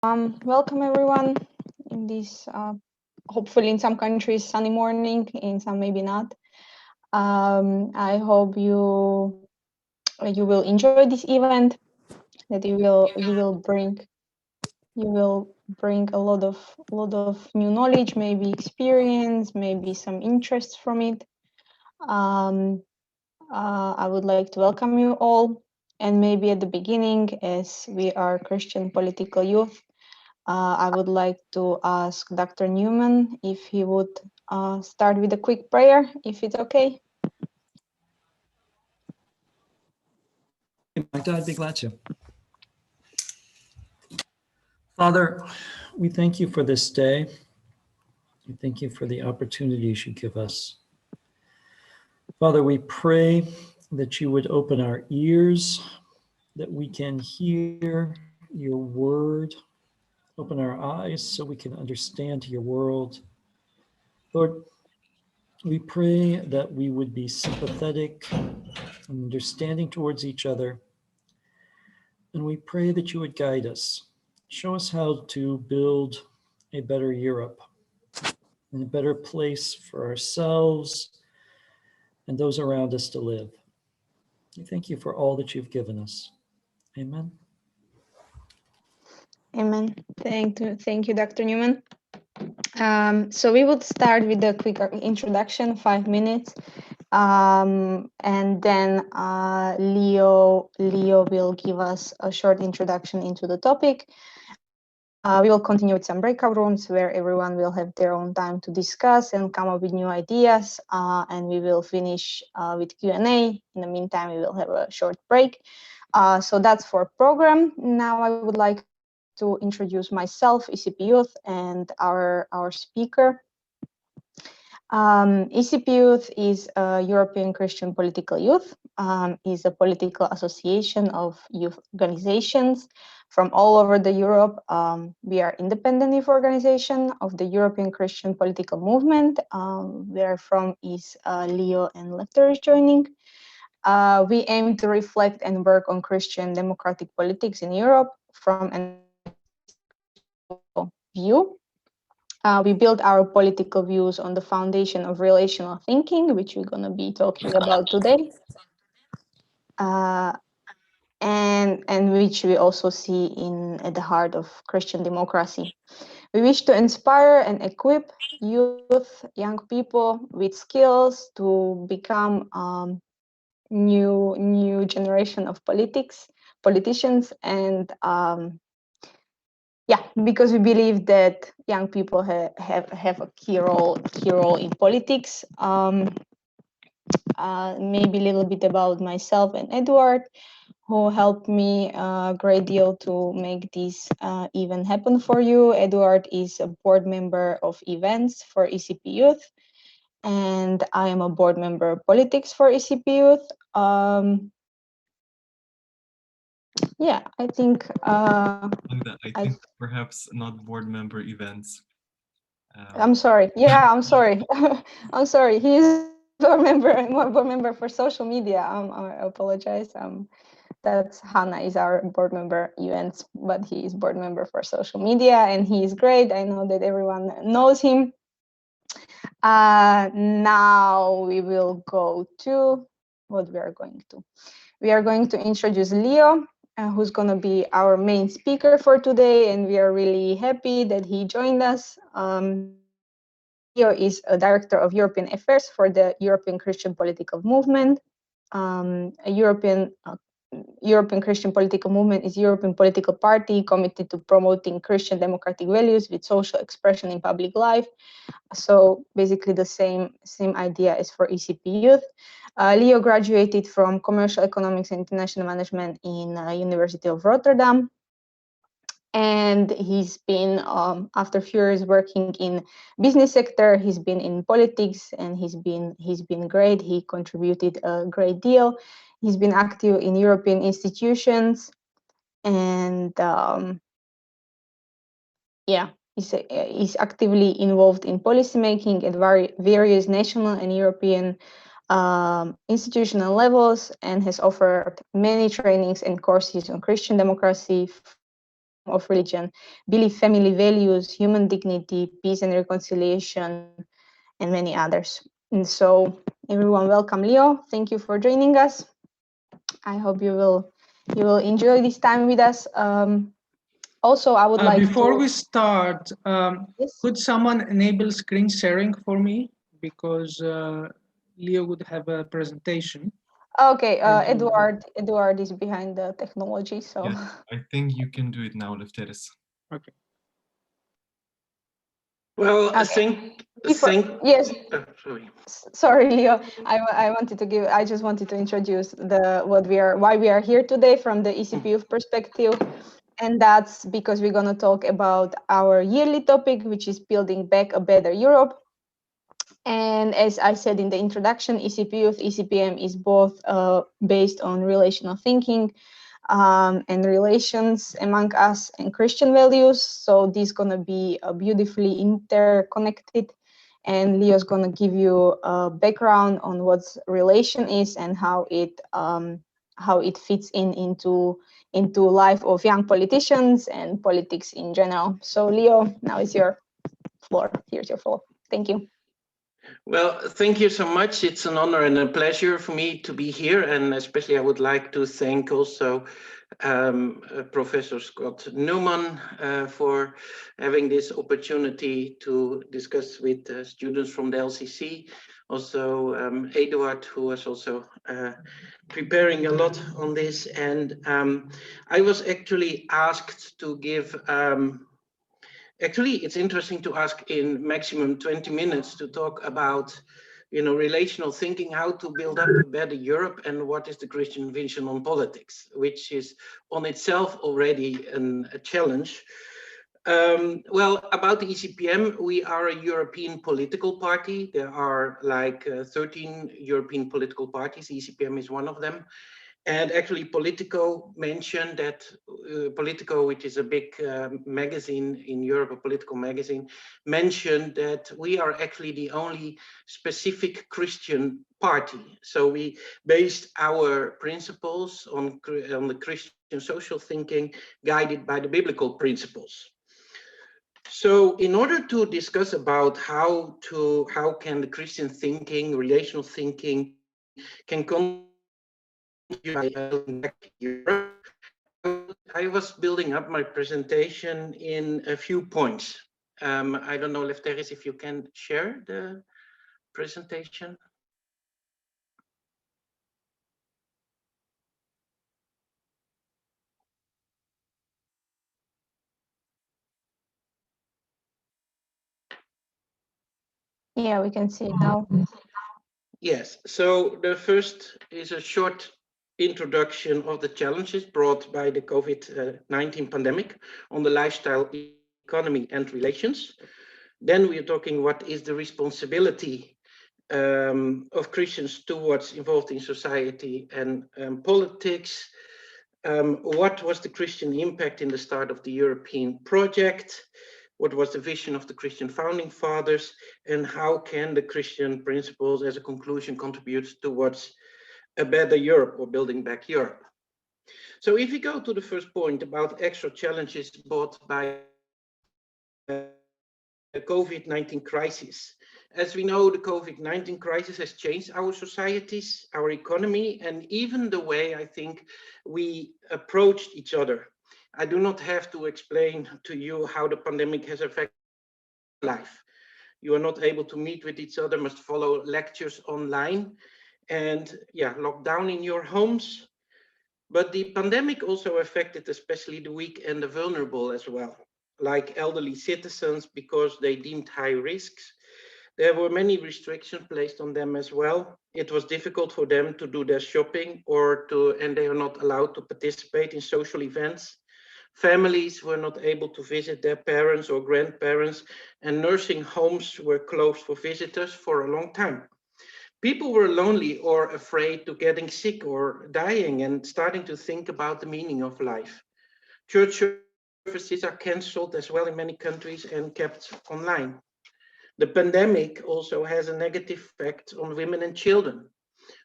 Welcome everyone in this, hopefully in some countries, sunny morning, in some maybe not. I hope you will enjoy this event, that you will bring a lot of new knowledge, maybe experience, maybe some interest from it. I would like to welcome you all, and maybe at the beginning, as we are Christian political youth, I would like to ask Dr. Newman if he would start with a quick prayer, if it's okay. Magda, I'd be glad to. Father, we thank you for this day. We thank you for the opportunities you give us. Father, we pray that you would open our ears, that we can hear your word, open our eyes so we can understand your world. Lord, we pray that we would be sympathetic and understanding towards each other. And we pray that you would guide us. Show us how to build a better Europe and a better place for ourselves and those around us to live. We thank you for all that you've given us. Amen. Amen. Thank you, Dr. Newman. So we would start with a quick introduction, 5 minutes, and then Leo will give us a short introduction into the topic. We will continue with some breakout rooms where everyone will have their own time to discuss and come up with new ideas, and we will finish with Q&A. In the meantime, we will have a short break. So that's for program. Now I would like to introduce myself, ECPYouth, and our speaker. ECPYouth is a European Christian political youth, is a political association of youth organizations from all over the Europe. We are independent youth organization of the European Christian political movement. Where from is Leo and Lefter is joining. We aim to reflect and work on Christian democratic politics in Europe from an view. We build our political views on the foundation of relational thinking, which we're going to be talking about today, and which we also see at the heart of Christian democracy. We wish to inspire and equip youth, young people with skills to become new generation of politicians, and yeah, because we believe that young people have a key role in politics. Maybe a little bit about myself and Edward, who helped me a great deal to make this event happen for you. Edward is a board member of events for ECPYouth, and I am a board member of politics for ECPYouth. Yeah, I think. I think perhaps not board member events. I'm sorry. Yeah, I'm sorry. I'm sorry. He's board member for social media. I apologize. That's Hannah is our board member events, but he is board member for social media, and he is great. I know that everyone knows him. Now we will go to what we are going to. We are going to introduce Leo, who's going to be our main speaker for today, and we are really happy that he joined us. Leo is a director of European affairs for the European Christian political movement. A European Christian political movement is a European political party committed to promoting Christian democratic values with social expression in public life. So basically the same idea as for ECPYouth. Leo graduated from Commercial Economics and International Management in University of Rotterdam. And he's been, after a few years working in business sector, he's been in politics, and he's been great. He contributed a great deal. He's been active in European institutions, and yeah, he's actively involved in policymaking at various national and European institutional levels, and has offered many trainings and courses on Christian democracy of religion, belief, family values, human dignity, peace and reconciliation, and many others. And so everyone, welcome Leo. Thank you for joining us. I hope you will enjoy this time with us. Also, I would like before to... we start, Yes? could someone enable screen sharing for me? Because Leo would have a presentation. Okay, Edward is behind the technology, so... Yes, I think you can do it now, Lefteris. Okay. Well, Okay. sorry. Sorry, Leo. I just wanted to introduce why we are here today from the ECPYouth perspective. And that's because we're going to talk about our yearly topic, which is building back a better Europe. And as I said in the introduction, ECPYouth, ECPM is both based on relational thinking and relations among us and Christian values. So this is going to be beautifully interconnected. And Leo's going to give you a background on what relation is and how it fits into life of young politicians and politics in general. So Leo, now is your floor. Here's your floor. Thank you. Well, thank you so much. It's an honor and a pleasure for me to be here. And especially I would like to thank also Professor Scott Newman for having this opportunity to discuss with students from the LCC. Also, Eduard, who was also preparing a lot on this. And I was actually asked to give actually, it's interesting to ask in maximum 20 minutes to talk about, relational thinking, how to build up a better Europe, and what is the Christian vision on politics, which is on itself already a challenge. Well, about the ECPM, we are a European political party. There are like 13 European political parties. ECPM is one of them. And actually, Politico mentioned that Politico, which is a big magazine in Europe, a political magazine, mentioned that we are actually the only specific Christian party. So we based our principles on the Christian social thinking guided by the biblical principles. So in order to discuss about how can the Christian thinking, relational thinking, can I was building up my presentation in a few points. I don't know, Lefteris, if you can share the presentation. Yeah, we can see it now. Yes, so the first is a short introduction of the challenges brought by the COVID-19 pandemic on the lifestyle, economy and relations. Then we are talking what is the responsibility of Christians towards involved in society and politics. What was the Christian impact in the start of the European project? What was the vision of the Christian founding fathers? And how can the Christian principles as a conclusion contribute towards a better Europe or building back Europe? So if we go to the first point about extra challenges brought by the COVID-19 crisis. As we know, the COVID-19 crisis has changed our societies, our economy, and even the way I think we approached each other. I do not have to explain to you how the pandemic has affected life. You are not able to meet with each other, must follow lectures online, and locked down in your homes. But the pandemic also affected especially the weak and the vulnerable as well, like elderly citizens, because they deemed high risks. There were many restrictions placed on them as well. It was difficult for them to do their shopping and they are not allowed to participate in social events. Families were not able to visit their parents or grandparents, and nursing homes were closed for visitors for a long time. People were lonely or afraid to getting sick or dying and starting to think about the meaning of life. Church services are cancelled as well in many countries and kept online. The pandemic also has a negative effect on women and children.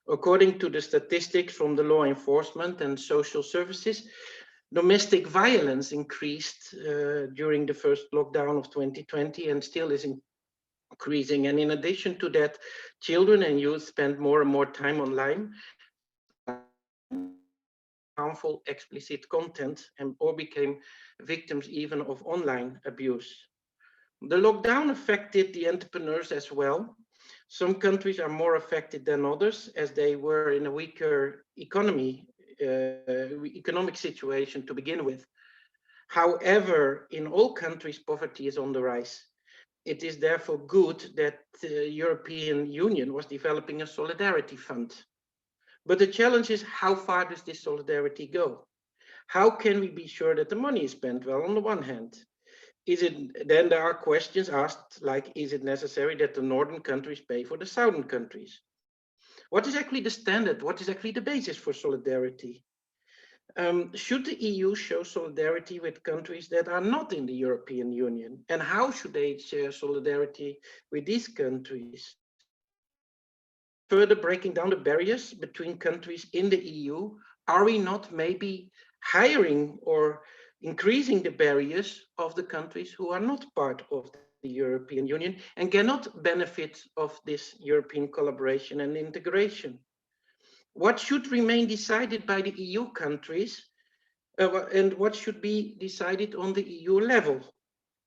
According to the statistics from the law enforcement and social services, Domestic violence increased during the first lockdown of 2020 and still is increasing. And in addition to that, children and youth spend more and more time online, harmful explicit content, and or became victims even of online abuse. The lockdown affected the entrepreneurs as well. Some countries are more affected than others as they were in a weaker economic situation to begin with. However, in all countries, poverty is on the rise. It is therefore good that the European Union was developing a solidarity fund. But the challenge is, how far does this solidarity go? How can we be sure that the money is spent well on the one hand? Then there are questions asked like, is it necessary that the northern countries pay for the southern countries? What is actually the standard? What is actually the basis for solidarity? Should the EU show solidarity with countries that are not in the European Union? And how should they share solidarity with these countries? Further breaking down the barriers between countries in the EU, are we not maybe hiring or increasing the barriers of the countries who are not part of the European Union and cannot benefit of this European collaboration and integration? What should remain decided by the EU countries and what should be decided on the EU level?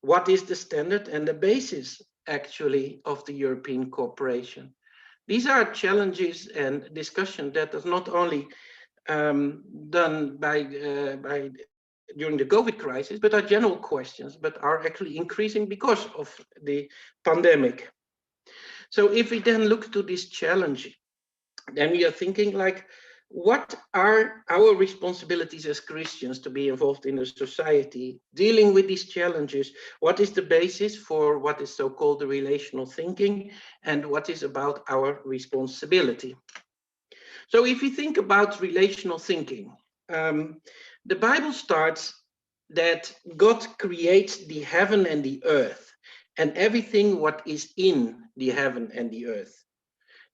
What is the standard and the basis actually of the European cooperation? These are challenges and discussion that is not only done by during the COVID crisis, but are general questions, but are actually increasing because of the pandemic. So if we then look to this challenge, then we are thinking like, what are our responsibilities as Christians to be involved in a society dealing with these challenges? What is the basis for what is so-called the relational thinking, and what is about our responsibility? So if you think about relational thinking, the Bible starts that God creates the heaven and the earth and everything what is in the heaven and the earth.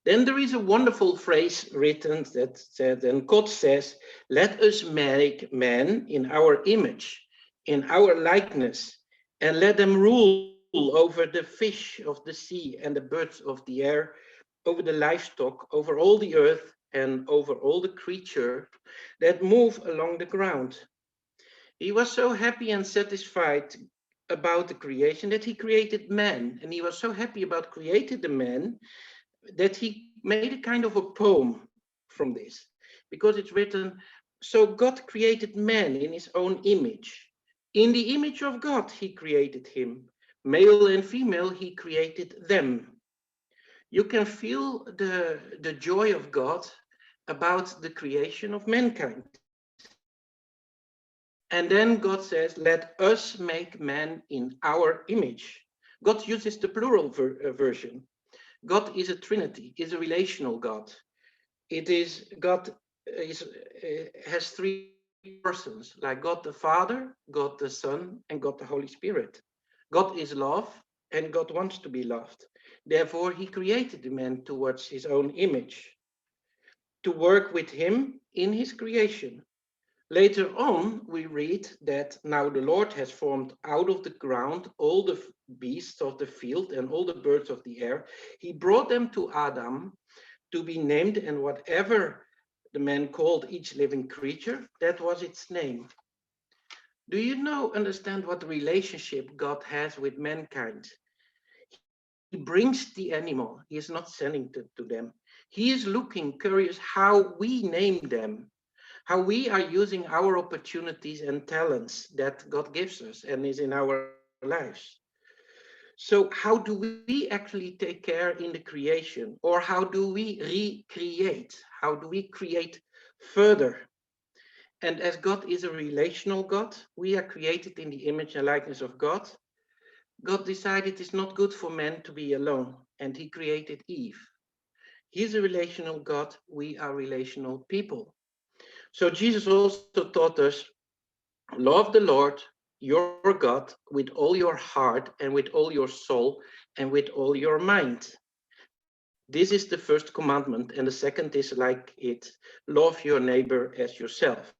Then there is a wonderful phrase written that said, and God says, let us make man in our image, in our likeness, and let them rule over the fish of the sea and the birds of the air, over the livestock, over all the earth, and over all the creatures that move along the ground. He was so happy and satisfied about the creation that he created man, and he was so happy about creating the man that he made a kind of a poem from this, because it's written, so God created man in his own image. In the image of God, he created him. Male and female, he created them. You can feel the joy of God about the creation of mankind. And then God says, let us make man in our image. God uses the plural version. God is a Trinity, is a relational God. God has three persons, like God the Father, God the Son, and God the Holy Spirit. God is love, and God wants to be loved. Therefore, he created the man towards his own image, to work with him in his creation. Later on, we read that now the Lord has formed out of the ground all the beasts of the field and all the birds of the air. He brought them to Adam to be named, and whatever the man called each living creature, that was its name. Do you understand what relationship God has with mankind? He brings the animal. He is not sending it to them. He is looking, curious how we name them, how we are using our opportunities and talents that God gives us and is in our lives. So how do we actually take care in the creation, or how do we recreate? How do we create further? And as God is a relational God, we are created in the image and likeness of God. God decided it's not good for man to be alone, and he created Eve. He's a relational God, we are relational people. So Jesus also taught us, love the Lord, your God, with all your heart and with all your soul and with all your mind. This is the first commandment, and the second is like it, love your neighbor as yourself.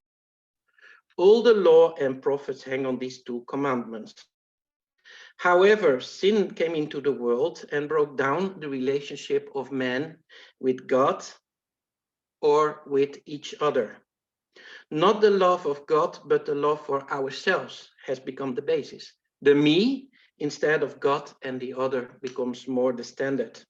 All the law and prophets hang on these two commandments. However, sin came into the world and broke down the relationship of man with God or with each other. Not the love of God, but the love for ourselves has become the basis. The me instead of God and the other becomes more the standard.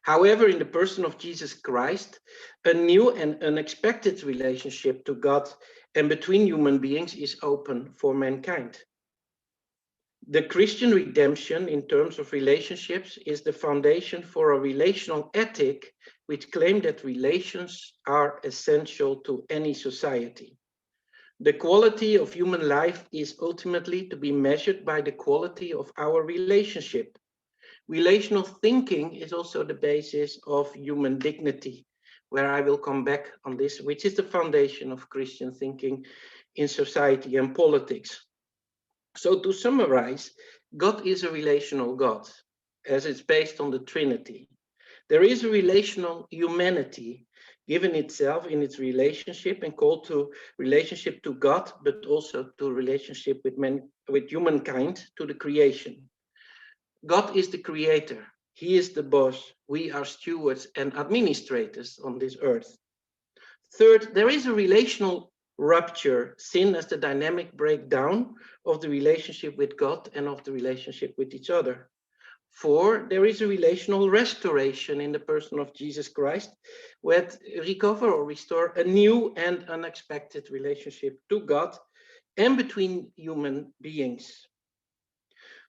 However, in the person of Jesus Christ, a new and unexpected relationship to God and between human beings is open for mankind. The Christian redemption in terms of relationships is the foundation for a relational ethic which claims that relations are essential to any society. The quality of human life is ultimately to be measured by the quality of our relationship. Relational thinking is also the basis of human dignity, where I will come back on this, which is the foundation of Christian thinking in society and politics. So to summarize, God is a relational God, as it's based on the Trinity. There is a relational humanity given itself in its relationship and called to relationship to God, but also to relationship with humankind, to the creation. God is the creator. He is the boss. We are stewards and administrators on this earth. Third, there is a relational rupture, sin as the dynamic breakdown of the relationship with God and of the relationship with each other. Four, there is a relational restoration in the person of Jesus Christ, where recover or restore a new and unexpected relationship to God and between human beings.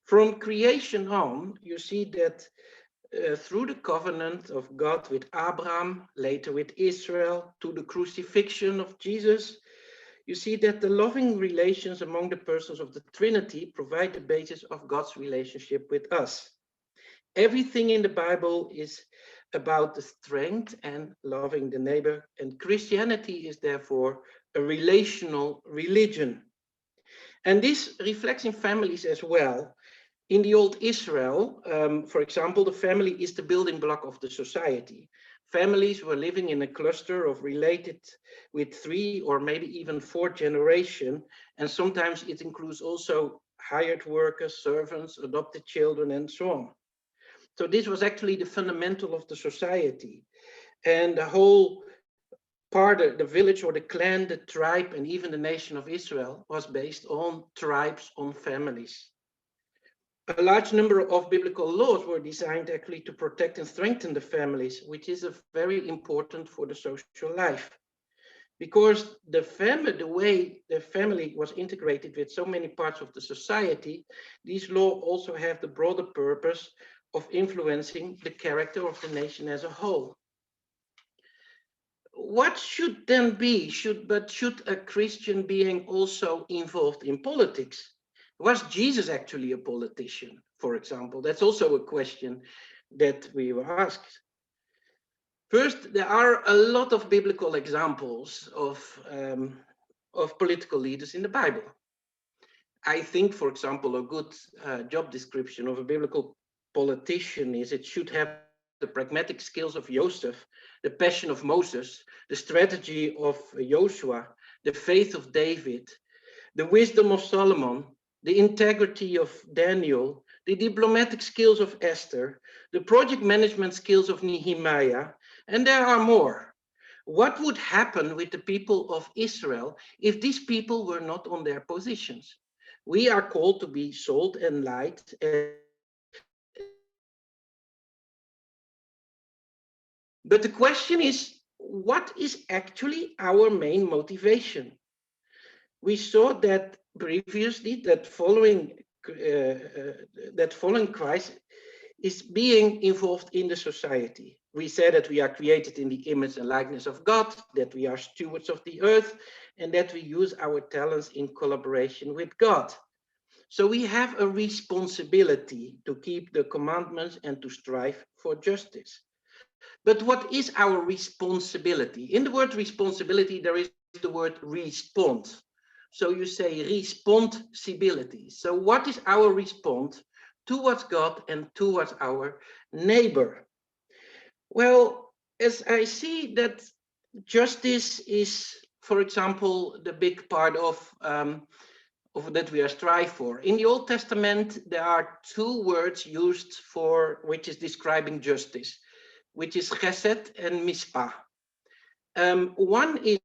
From creation on, you see that through the covenant of God with Abraham, later with Israel, to the crucifixion of Jesus, you see that the loving relations among the persons of the Trinity provide the basis of God's relationship with us. Everything in the Bible is about the strength and loving the neighbor, and Christianity is therefore a relational religion. And this reflects in families as well. In the old Israel, for example, the family is the building block of the society. Families were living in a cluster of related with 3 or maybe even 4 generations, and sometimes it includes also hired workers, servants, adopted children, and so on. So this was actually the fundamental of the society. And the whole part of the village or the clan, the tribe, and even the nation of Israel was based on tribes, on families. A large number of biblical laws were designed actually to protect and strengthen the families, which is very important for the social life. Because the way the family was integrated with so many parts of the society, these laws also have the broader purpose of influencing the character of the nation as a whole. What should then be, should a Christian being also involved in politics? Was Jesus actually a politician, for example? That's also a question that we were asked. First, there are a lot of biblical examples of political leaders in the Bible. I think, for example, a good job description of a biblical politician is it should have the pragmatic skills of Joseph, the passion of Moses, the strategy of Joshua, the faith of David, the wisdom of Solomon, the integrity of Daniel, the diplomatic skills of Esther, the project management skills of Nehemiah, and there are more. What would happen with the people of Israel if these people were not on their positions? We are called to be salt and light. But the question is, what is actually our main motivation? We saw that previously that following Christ is being involved in the society. We said that we are created in the image and likeness of God, that we are stewards of the earth, and that we use our talents in collaboration with God. So we have a responsibility to keep the commandments and to strive for justice. But what is our responsibility? In the word responsibility, there is the word respond. So you say responsibility. So what is our response towards God and towards our neighbor? Well, as I see that justice is for example, the big part of that we are strive for. In the Old Testament, there are two words used for which is describing justice, which is chesed and mishpah. One is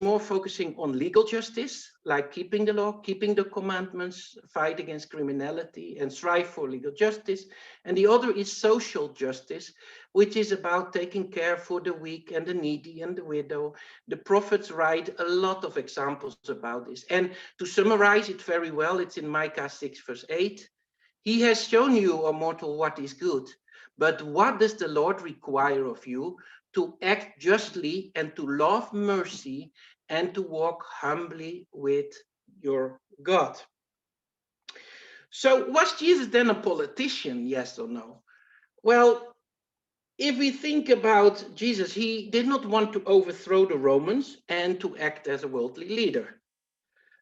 more focusing on legal justice, like keeping the law, keeping the commandments, fight against criminality, and strive for legal justice. And the other is social justice, which is about taking care for the weak and the needy and the widow. The prophets write a lot of examples about this. And to summarize it very well, it's in Micah 6, verse 8. He has shown you, O mortal, what is good. But what does the Lord require of you? To act justly and to love mercy and to walk humbly with your God. So was Jesus then a politician, yes or no? Well, if we think about Jesus, he did not want to overthrow the Romans and to act as a worldly leader.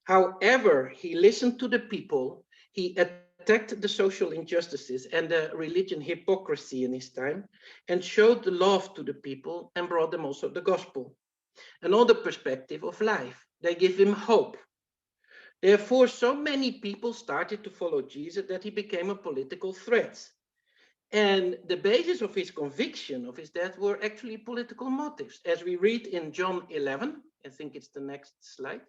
However, he listened to the people, he attacked the social injustices and the religion hypocrisy in his time, and showed the love to the people and brought them also the gospel. Another perspective of life. They give him hope. Therefore, so many people started to follow Jesus that he became a political threat. And the basis of his conviction of his death were actually political motives. As we read in John 11, I think it's the next slide.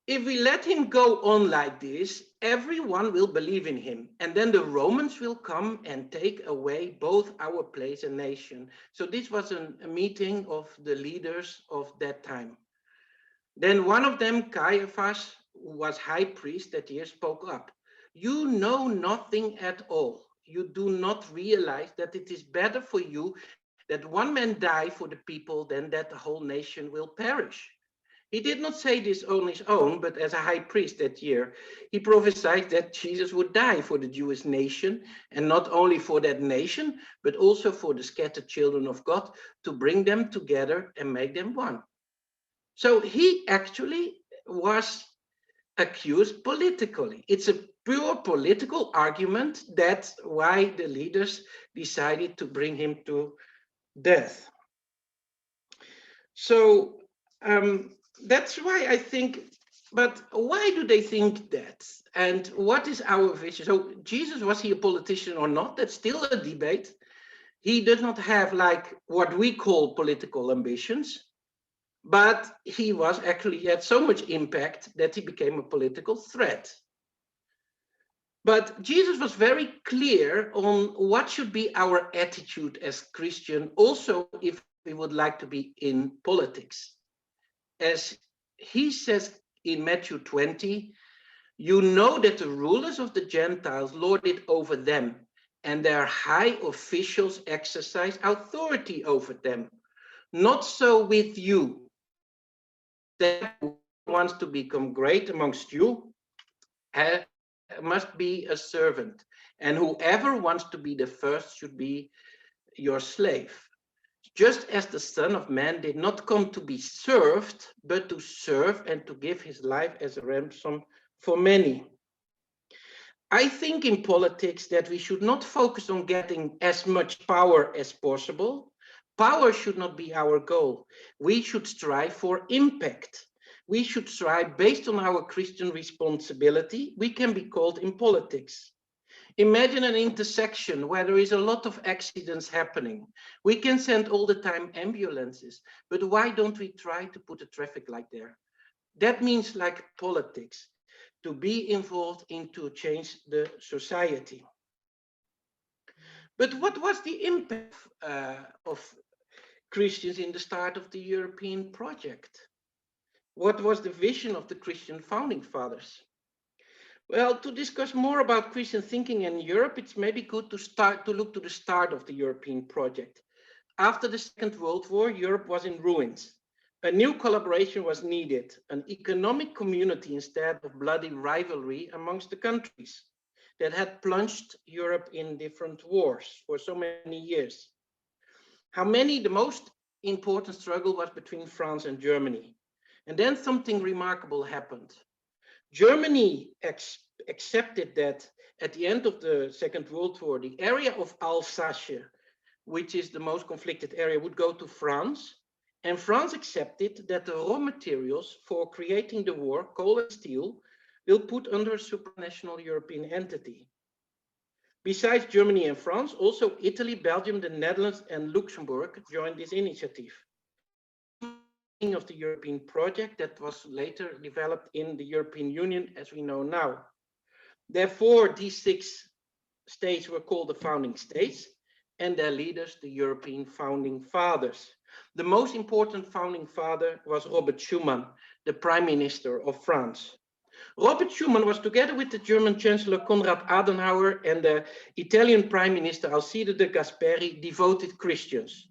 If we let him go on like this, everyone will believe in him. And then the Romans will come and take away both our place and nation. So this was a meeting of the leaders of that time. Then one of them, Caiaphas, who was high priest that year, spoke up. You know nothing at all. You do not realize that it is better for you that one man die for the people than that the whole nation will perish. He did not say this on his own, but as a high priest that year, he prophesied that Jesus would die for the Jewish nation, and not only for that nation, but also for the scattered children of God, to bring them together and make them one. So he actually was accused politically. It's a pure political argument. That's why the leaders decided to bring him to death. So that's why I think, but why do they think that? And what is our vision? So Jesus, was he a politician or not? That's still a debate. He did not have like what we call political ambitions, but he was actually had so much impact that he became a political threat. But Jesus was very clear on what should be our attitude as Christian, also if we would like to be in politics. As he says in Matthew 20, you know that the rulers of the Gentiles lord it over them, and their high officials exercise authority over them. Not so with you. That wants to become great amongst you must be a servant, and whoever wants to be the first should be your slave. Just as the Son of Man did not come to be served, but to serve and to give his life as a ransom for many. I think in politics that we should not focus on getting as much power as possible. Power should not be our goal. We should strive for impact. We should strive based on our Christian responsibility. We can be called in politics. Imagine an intersection where there is a lot of accidents happening. We can send all the time ambulances, but why don't we try to put a traffic light there? That means like politics, to be involved in to change the society. But what was the impact of Christians in the start of the European project? What was the vision of the Christian founding fathers? Well, to discuss more about Christian thinking in Europe, it's maybe good to look to the start of the European project. After the Second World War, Europe was in ruins. A new collaboration was needed, an economic community instead of bloody rivalry amongst the countries that had plunged Europe in different wars for so many years. The most important struggle was between France and Germany. And then something remarkable happened. Germany accepted that at the end of the Second World War, the area of Alsace, which is the most conflicted area, would go to France. And France accepted that the raw materials for creating the war, coal and steel, will put under a supranational European entity. Besides Germany and France, also Italy, Belgium, the Netherlands, and Luxembourg joined this initiative of the European project that was later developed in the European Union as we know now. Therefore, these 6 states were called the founding states, and their leaders, the European founding fathers. The most important founding father was Robert Schuman, the Prime Minister of France. Robert Schuman was, together with the German Chancellor Konrad Adenauer and the Italian Prime Minister Alcide de Gasperi, devoted Christians.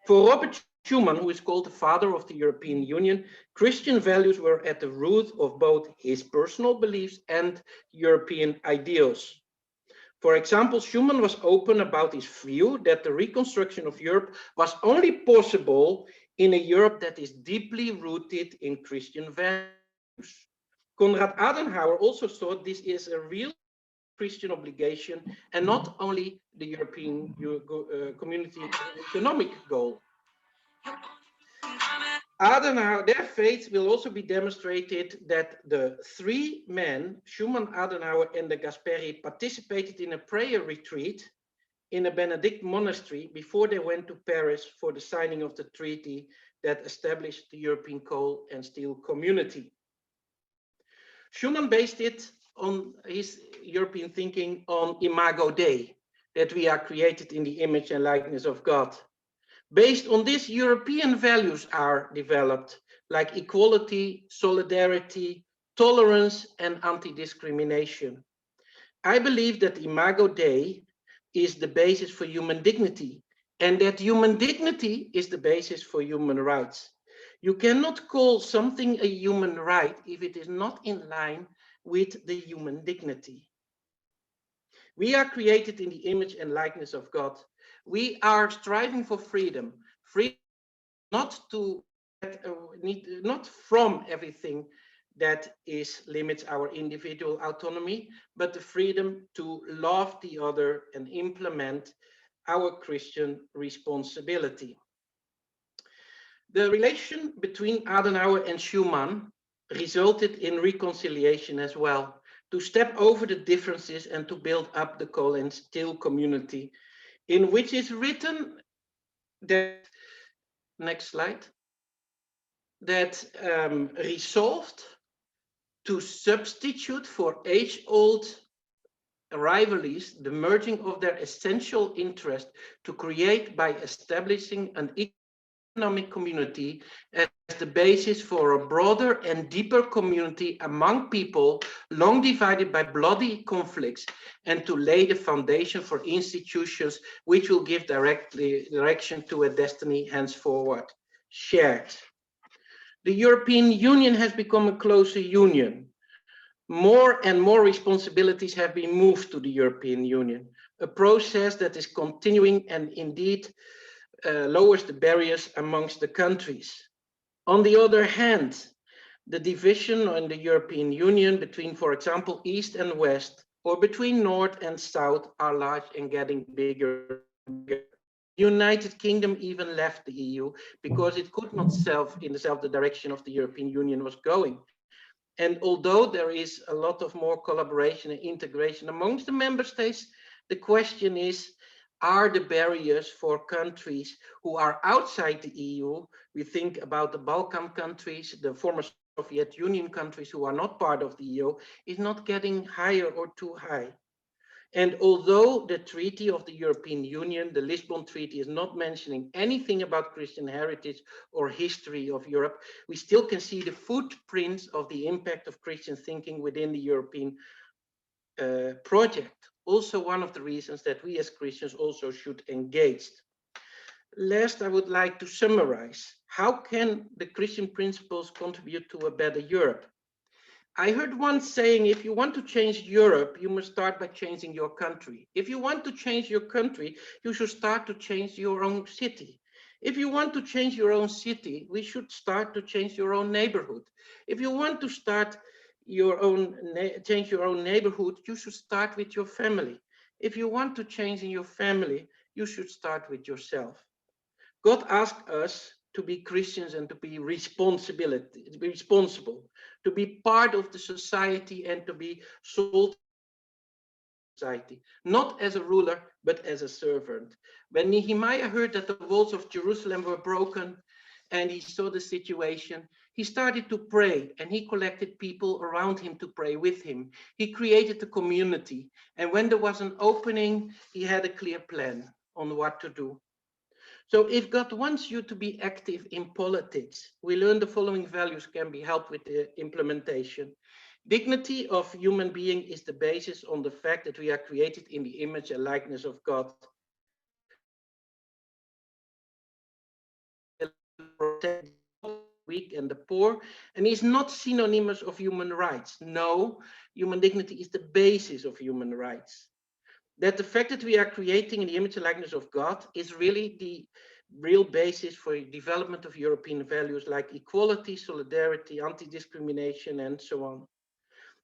For Robert Schuman, who is called the father of the European Union, Christian values were at the root of both his personal beliefs and European ideals. For example, Schuman was open about his view that the reconstruction of Europe was only possible in a Europe that is deeply rooted in Christian values. Konrad Adenauer also thought this is a real Christian obligation and not only the European community economic goal. Adenauer, their faith will also be demonstrated that the 3 men, Schuman, Adenauer, and de Gasperi, participated in a prayer retreat in a Benedict monastery before they went to Paris for the signing of the treaty that established the European coal and steel community. Schuman based it on his European thinking on Imago Dei, that we are created in the image and likeness of God. Based on this, European values are developed, like equality, solidarity, tolerance, and anti-discrimination. I believe that Imago Dei is the basis for human dignity, and that human dignity is the basis for human rights. You cannot call something a human right if it is not in line with the human dignity. We are created in the image and likeness of God. We are striving for freedom, freedom not from everything that limits our individual autonomy, but the freedom to love the other and implement our Christian responsibility. The relation between Adenauer and Schuman resulted in reconciliation as well, to step over the differences and to build up the coal and steel community, in which is written that, next slide, that resolved to substitute for age-old rivalries the merging of their essential interest to create by establishing an economic community as the basis for a broader and deeper community among people long divided by bloody conflicts, and to lay the foundation for institutions which will give direction to a destiny henceforward shared. The European Union has become a closer union. More and more responsibilities have been moved to the European Union, a process that is continuing and indeed lowers the barriers amongst the countries. On the other hand, the division in the European Union between, for example, East and West, or between North and South, are large and getting bigger. The United Kingdom even left the EU because it could not in the direction of the European Union was going. And although there is a lot of more collaboration and integration amongst the member states, the question is, are the barriers for countries who are outside the EU, we think about the Balkan countries, the former Soviet Union countries who are not part of the EU, is not getting higher or too high. And although the Treaty of the European Union, the Lisbon Treaty, is not mentioning anything about Christian heritage or history of Europe, we still can see the footprints of the impact of Christian thinking within the European project. Also one of the reasons that we as Christians also should engage. Last, I would like to summarize. How can the Christian principles contribute to a better Europe? I heard once saying, if you want to change Europe, you must start by changing your country. If you want to change your country, you should start to change your own city. If you want to change your own city, we should start to change your own neighborhood. If you want to start change your own neighborhood, you should start with your family. If you want to change in your family, you should start with yourself. God asked us to be Christians and to be responsible, to be part of the society and to be salt society, not as a ruler, but as a servant. When Nehemiah heard that the walls of Jerusalem were broken and he saw the situation, he started to pray and he collected people around him to pray with him. He created a community, and when there was an opening, he had a clear plan on what to do. So if God wants you to be active in politics, we learn the following values can be helped with the implementation. Dignity of human being is the basis on the fact that we are created in the image and likeness of God. Protect the weak and the poor, and is not synonymous of human rights. No, human dignity is the basis of human rights. That the fact that we are creating in the image and likeness of God is really the real basis for development of European values like equality, solidarity, anti-discrimination, and so on.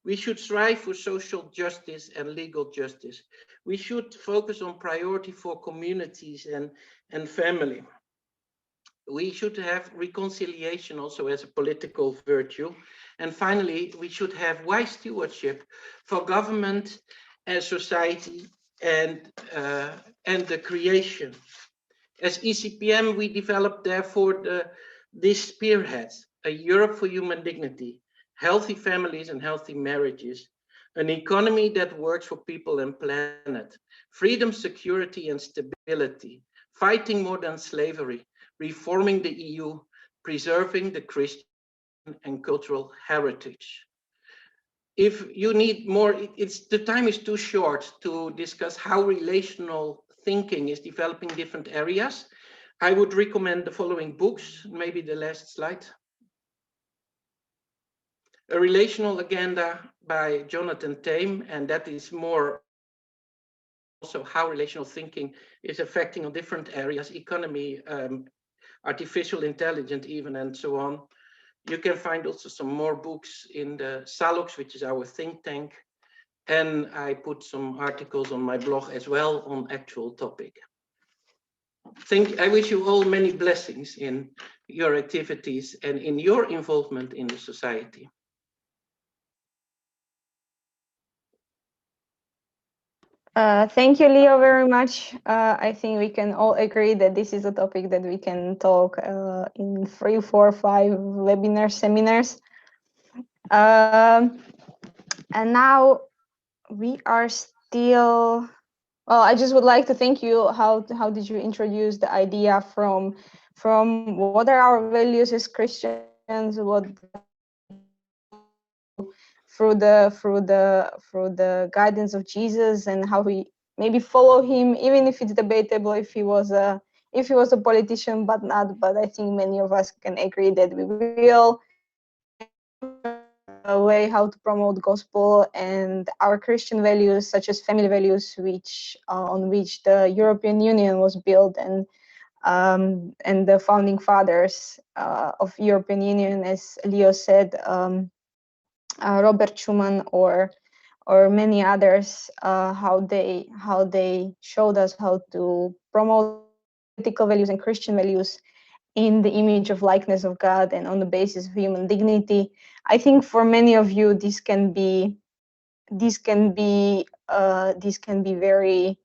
We should strive for social justice and legal justice. We should focus on priority for communities and family. We should have reconciliation also as a political virtue. And finally, we should have wise stewardship for government and society and the creation. As ECPM, we developed therefore this spearhead, a Europe for human dignity, healthy families and healthy marriages, an economy that works for people and planet, freedom, security and stability, fighting modern slavery, reforming the EU, preserving the Christian and cultural heritage. If you need more, the time is too short to discuss how relational thinking is developing different areas. I would recommend the following books, maybe the last slide. A Relational Agenda by Jonathan Tame, and that is more also how relational thinking is affecting on different areas, economy, artificial intelligence even, and so on. You can find also some more books in the Salux, which is our think tank. And I put some articles on my blog as well on actual topic. I wish you all many blessings in your activities and in your involvement in the society. Thank you, Leo, very much. I think we can all agree that this is a topic that we can talk in 3, 4, 5 webinar seminars. And now we are still, well, I just would like to thank you. How did you introduce the idea from what are our values as Christians, what through the guidance of Jesus, and how we maybe follow him, even if it's debatable if he was a politician, but I think many of us can agree that we will a way how to promote gospel and our Christian values, such as family values, which on which the European Union was built, and the founding fathers of European Union, as Leo said, Robert Schuman or many others, how they showed us how to promote political values and Christian values in the image of likeness of God and on the basis of human dignity. I think for many of you, this can be very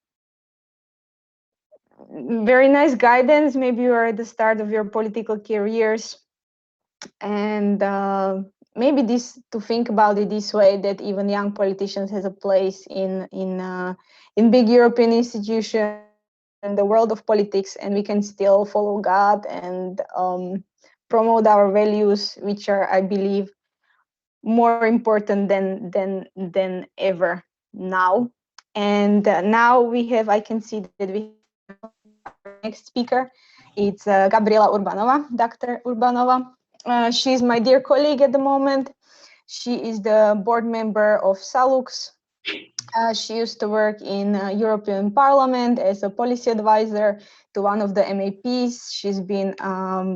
very nice guidance. Maybe you are at the start of your political careers, and maybe to think about it this way, that even young politicians has a place in big European institutions in the world of politics, and we can still follow God and promote our values, which are, I believe, more important than ever now. And now I can see that we have our next speaker. It's Gabriela Urbanova, Dr. Urbanova. She's my dear colleague at the moment. She is the board member of Salux. She used to work in European Parliament as a policy advisor to one of the MEPs. She's been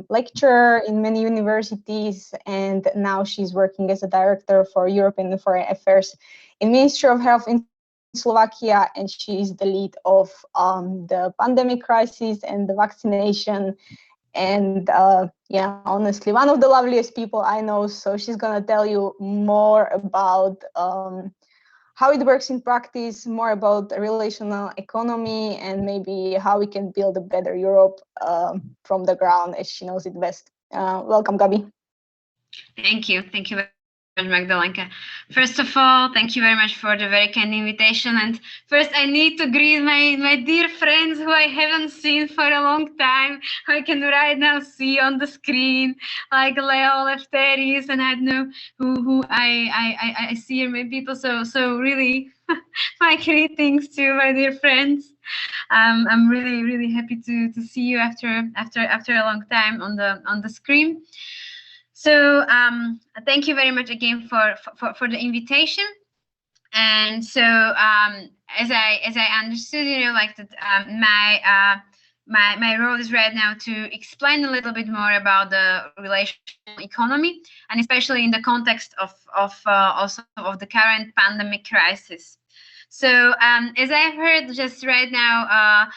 lecturer in many universities, and now she's working as a director for European Foreign Affairs in Ministry of Health in Slovakia, and she is the lead of the pandemic crisis and the vaccination And yeah, honestly, one of the loveliest people I know. So she's gonna tell you more about how it works in practice, more about the relational economy, and maybe how we can build a better Europe from the ground as she knows it best. Welcome, Gabi. Thank you. Thank you very much, Magdalenka. First of all, thank you very much for the very kind invitation. And first, I need to greet my dear friends who I haven't seen for a long time, who I can right now see on the screen, like Leo Lefteris, and I don't know who I see here, many people. So really, my greetings to my dear friends. I'm really happy to see you after a long time on the screen. So thank you very much again for the invitation. And so as I understood, like that, my role is right now to explain a little bit more about the relational economy, and especially in the context of also of the current pandemic crisis. So as I've heard just right now,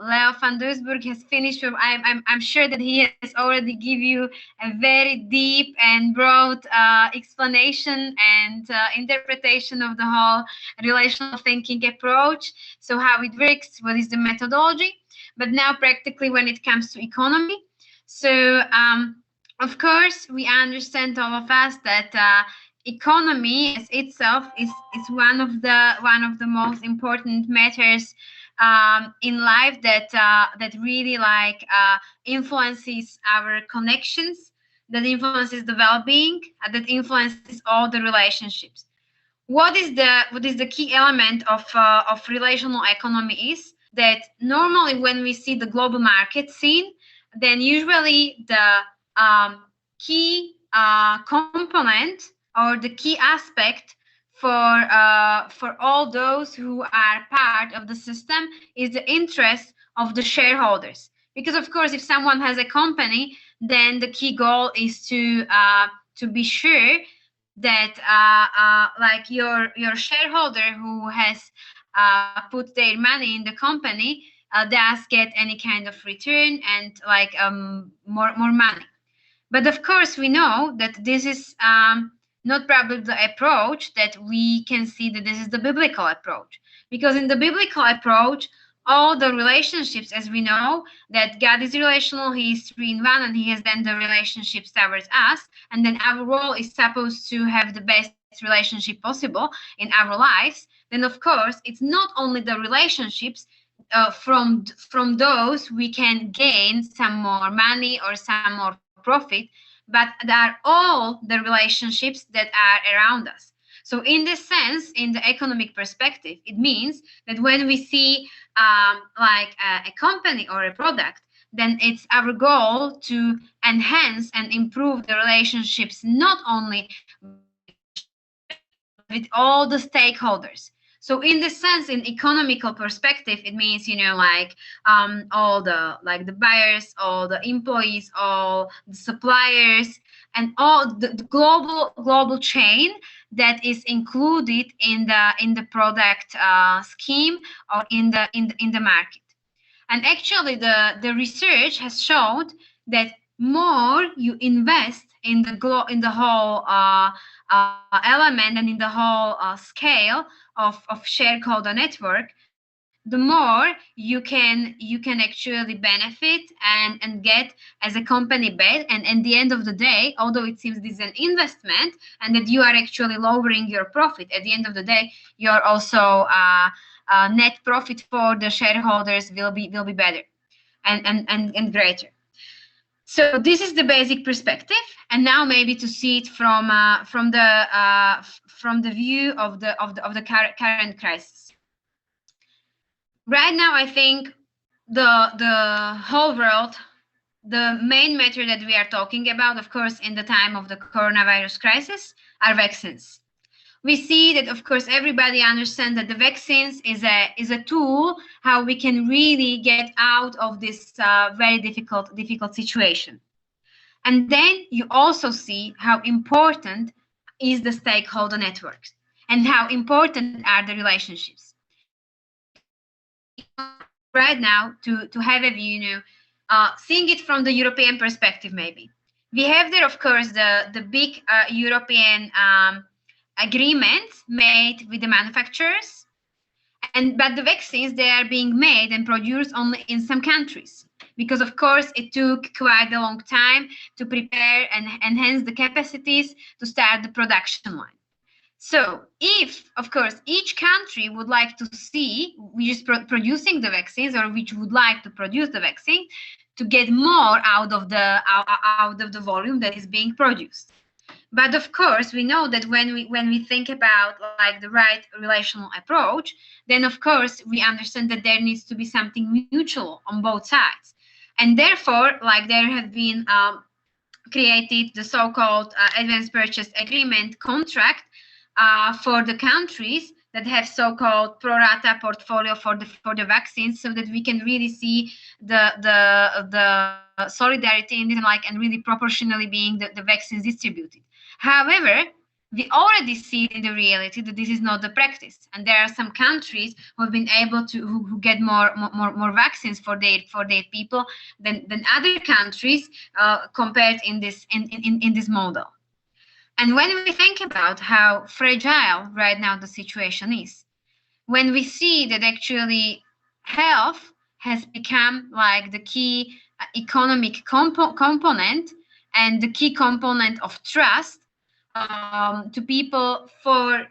Leo van Doesburg has finished. I'm sure that he has already give you a very deep and broad explanation and interpretation of the whole relational thinking approach. So how it works, what is the methodology? But now practically when it comes to economy. So of course, we understand all of us that economy as itself is one of the most important matters in life that really influences our connections, that influences the well-being, that influences all the relationships. What is the key element of relational economy is that normally when we see the global market scene, then usually the key component or the key aspect for all those who are part of the system is the interest of the shareholders. Because of course, if someone has a company, then the key goal is to be sure that like your shareholder who has put their money in the company does get any kind of return and like more money. But of course, we know that this is not probably the approach that we can see that this is the biblical approach. Because in the biblical approach, all the relationships, as we know, that God is relational, He is three in one, and He has then the relationships towards us. And then our role is supposed to have the best relationship possible in our lives. Then, of course, it's not only the relationships. From those we can gain some more money or some more profit, but they are all the relationships that are around us. So in this sense, in the economic perspective, it means that when we see like a company or a product, then it's our goal to enhance and improve the relationships not only with all the stakeholders. So in this sense, in economical perspective, it means, all the buyers, all the employees, all the suppliers, and all the global chain that is included in the product scheme or in the market. And actually, the research has showed that more you invest in the whole element and in the whole scale of shareholder network, the more you can actually benefit and get as a company back. And at the end of the day, although it seems this is an investment and that you are actually lowering your profit, at the end of the day, you're also net profit for the shareholders will be better and greater. So this is the basic perspective, and now maybe to see it from the view of the current crisis. Right now, I think the whole world, the main matter that we are talking about, of course, in the time of the coronavirus crisis, are vaccines. We see that, of course, everybody understands that the vaccines is a tool how we can really get out of this very difficult situation. And then you also see how important is the stakeholder networks and how important are the relationships. Right now, to have a view, seeing it from the European perspective, maybe. We have there, of course, the big European agreements made with the manufacturers, but the vaccines, they are being made and produced only in some countries, because of course it took quite a long time to prepare and enhance the capacities to start the production line. So if, of course, each country would like to see which is producing the vaccines, or which would like to produce the vaccine, to get more out of the volume that is being produced. But of course, we know that when we think about like the right relational approach, then of course we understand that there needs to be something mutual on both sides, and therefore, like, there have been created the so-called advance purchase agreement contract for the countries that have so-called pro rata portfolio for the vaccines, so that we can really see the solidarity in it, like, and really proportionally being the vaccines distributed. However, we already see in the reality that this is not the practice, and there are some countries who have been able to who get more vaccines for their people than other countries compared in this model. And when we think about how fragile right now the situation is, when we see that actually health has become like the key economic component and the key component of trust to people for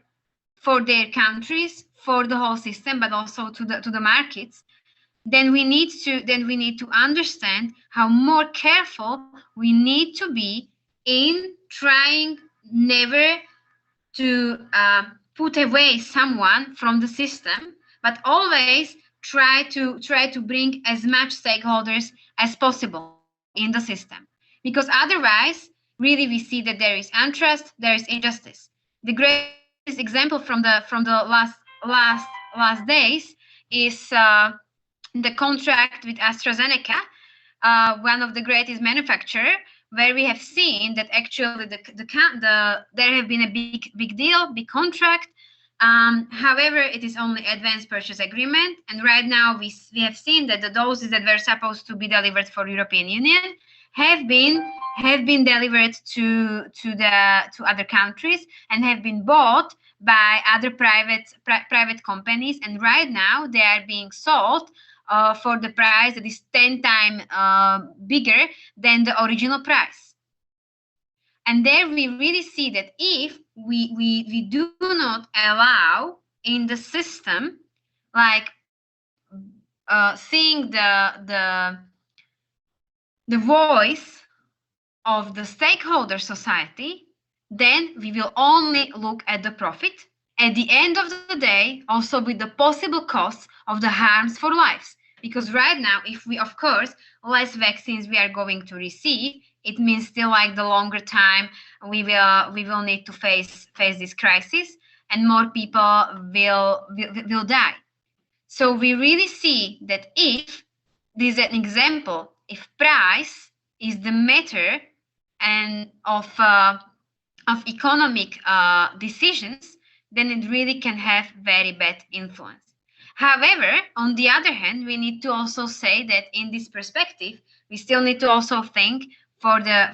their countries, for the whole system, but also to the markets, then we need to understand how more careful we need to be in trying never to put away someone from the system, but always try to bring as much stakeholders as possible in the system, because otherwise, really, we see that there is untrust, there is injustice. The greatest example from the last days is the contract with AstraZeneca, one of the greatest manufacturer, where we have seen that actually there have been a big deal, big contract. However, it is only advanced purchase agreement, and right now we have seen that the doses that were supposed to be delivered for European Union have been delivered to other countries and have been bought by other private companies, and right now they are being sold for the price that is 10 times bigger than the original price. And there we really see that if we do not allow in the system, like seeing the voice of the stakeholder society, then we will only look at the profit. At the end of the day, also with the possible costs of the harms for lives. Because right now, if we, of course, less vaccines we are going to receive, it means still like the longer time we will need to face this crisis, and more people will die. So we really see that if this is an example, if price is the matter and of economic decisions, then it really can have very bad influence. However, on the other hand, we need to also say that in this perspective, we still need to also think for the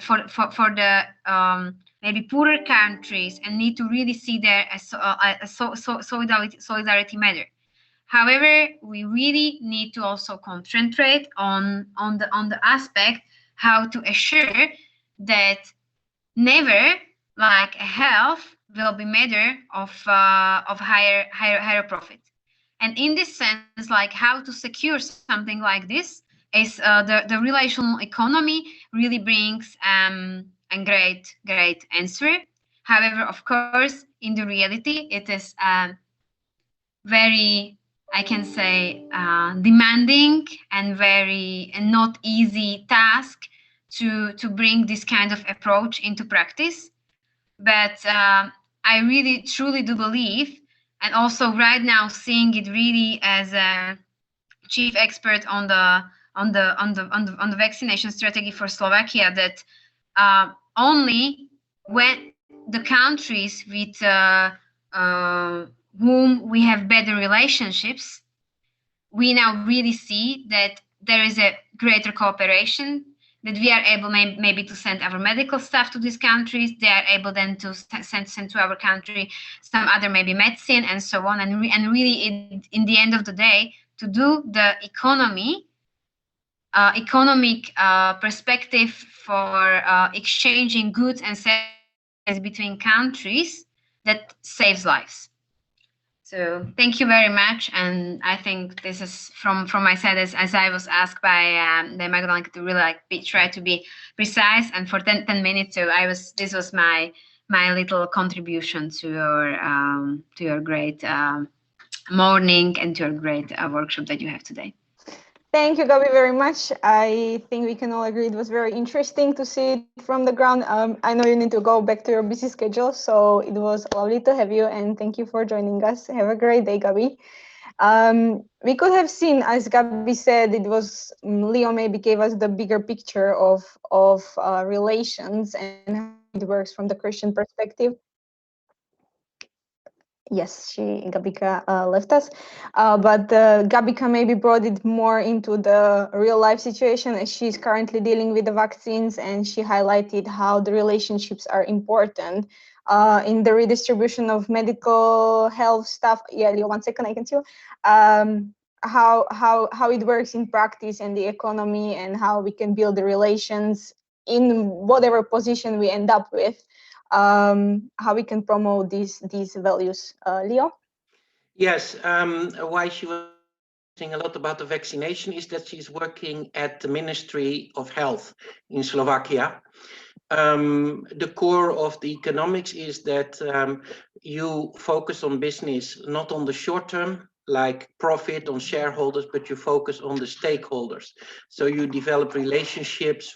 maybe poorer countries, and need to really see there as a solidarity matter. However, we really need to also concentrate on the aspect how to assure that never like health will be matter of higher profit. And in this sense, like how to secure something like this is the relational economy really brings a great answer. However, of course, in the reality, it is very, I can say, demanding and very not easy task to bring this kind of approach into practice. But I really truly do believe, and also right now seeing it really as a chief expert on the vaccination strategy for Slovakia, that only when the countries with whom we have better relationships, we now really see that there is a greater cooperation, that we are able maybe to send our medical staff to these countries. They are able then to send to our country some other maybe medicine and so on. And really, in the end of the day, to do the economic perspective for exchanging goods and services between countries, that saves lives. So thank you very much, and I think this is from my side, as I was asked by the Magdalena to really try to be precise, and for 10 minutes. So this was my little contribution to your great morning and to your great workshop that you have today. Thank you, Gabi, very much. I think we can all agree it was very interesting to see it from the ground. I know you need to go back to your busy schedule, so it was lovely to have you, and thank you for joining us. Have a great day, Gabi. We could have seen, as Gabi said, it was Leo maybe gave us the bigger picture of relations and how it works from the Christian perspective. Yes, Gabika left us, but Gabika maybe brought it more into the real life situation, as she's currently dealing with the vaccines, and she highlighted how the relationships are important in the redistribution of medical health stuff. Yeah, Leo, 1 second, I can see you. How it works in practice and the economy, and how we can build the relations in whatever position we end up with. How we can promote these values. Leo? Yes, why she was saying a lot about the vaccination is that she's working at the Ministry of Health in Slovakia. The core of the economics is that you focus on business, not on the short term, like profit on shareholders, but you focus on the stakeholders. So you develop relationships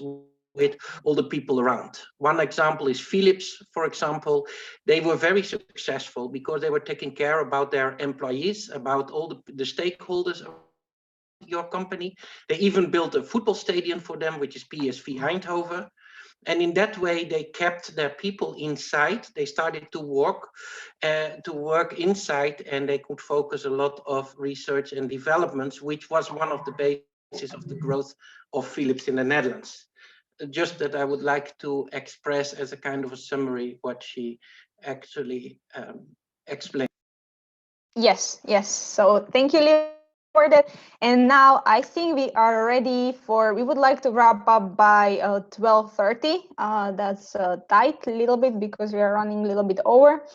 with all the people around. One example is Philips, for example. They were very successful because they were taking care about their employees, about all the stakeholders of your company. They even built a football stadium for them, which is PSV Eindhoven. And in that way, they kept their people inside. They started to work inside, and they could focus a lot of research and developments, which was one of the bases of the growth of Philips in the Netherlands. Just that I would like to express as a kind of a summary what she actually explained. Yes. So thank you, Leo, for that. And now I think we are ready we would like to wrap up by 12:30. That's tight a little bit because we are running a little bit over.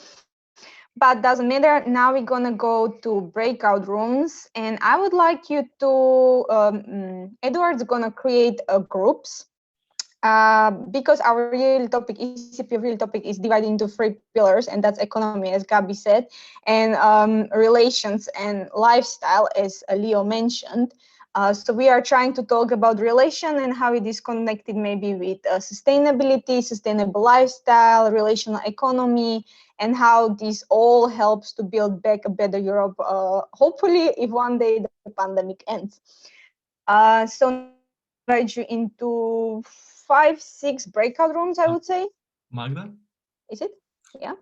But doesn't matter. Now we're gonna go to breakout rooms, and I would like you to. Eduard's gonna create groups. Because our real topic, ECPYouth real topic, is divided into 3 pillars, and that's economy, as Gabi said, and relations and lifestyle, as Leo mentioned. So we are trying to talk about relation and how it is connected maybe with sustainability, sustainable lifestyle, relational economy, and how this all helps to build back a better Europe, hopefully, if one day the pandemic ends. So I invite you into 5-6 breakout rooms, I would say. Magda? Is it? Yeah.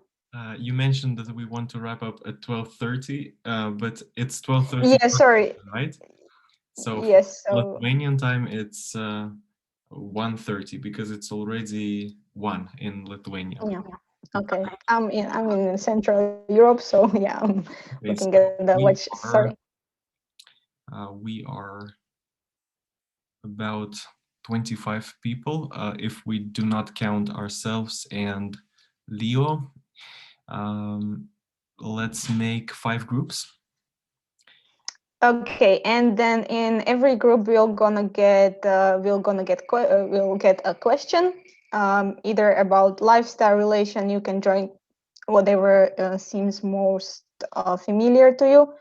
You mentioned that we want to wrap up at 12:30, but it's 12:30. Yeah, sorry. Right? So yes. So Lithuanian time, it's 1:30 because it's already 1 in Lithuania. Yeah. Okay. I'm in Central Europe, so yeah, I'm looking at the watch. Sorry. We are about 25 people, if we do not count ourselves and Leo. Let's make 5 groups. Okay, and then in every group we'll get a question, either about lifestyle relation. You can join whatever seems most familiar to you.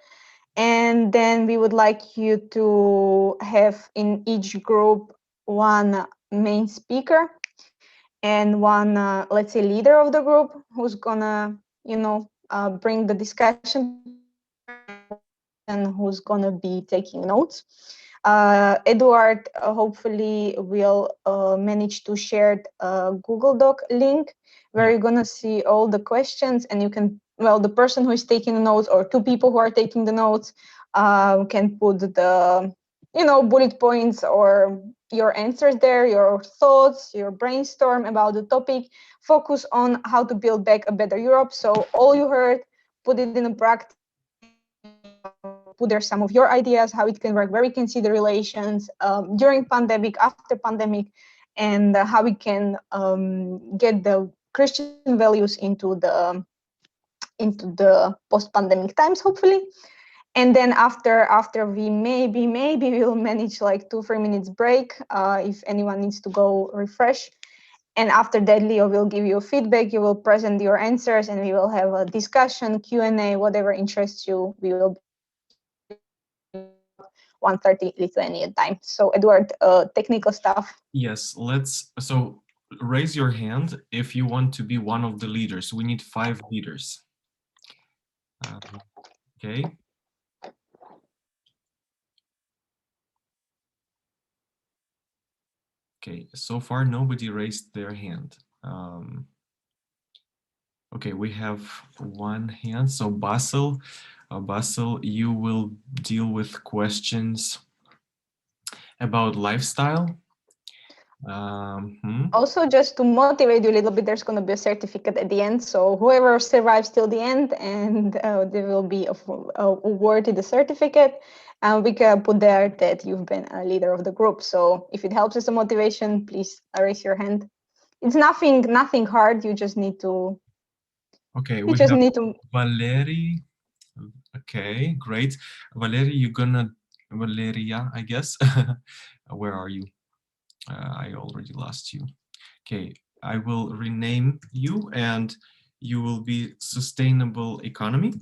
And then we would like you to have in each group one main speaker and one, let's say, leader of the group who's gonna, bring the discussion and who's gonna be taking notes. Eduard hopefully will manage to share a Google Doc link where you're gonna see all the questions, and you can, the person who is taking the notes or 2 people who are taking the notes can put the bullet points or your answers there, your thoughts, your brainstorm about the topic. Focus on how to build back a better Europe. So all you heard, put it in a practice. Put there some of your ideas, how it can work, where we can see the relations during pandemic, after pandemic, and how we can get the Christian values into the post-pandemic times, hopefully. And then after we maybe we'll manage like 2-3 minutes break if anyone needs to go refresh. And after that, Leo will give you feedback. You will present your answers, and we will have a discussion, Q&A, whatever interests you. We will 1:30 Lithuanian time. So Edward, technical stuff. Yes, so raise your hand if you want to be one of the leaders. We need 5 leaders. Okay. Okay, so far nobody raised their hand. Okay, we have 1 hand. So Basil, you will deal with questions about lifestyle. Also, just to motivate you a little bit, there's going to be a certificate at the end. So whoever survives till the end, and there will be awarded the certificate. And we can put there that you've been a leader of the group. So if it helps as a motivation, please raise your hand. It's nothing hard. You just need to. Okay, we just need to. Valerie. Okay, great. Valeria, I guess. Where are you? I already lost you. Okay, I will rename you, and you will be sustainable economy.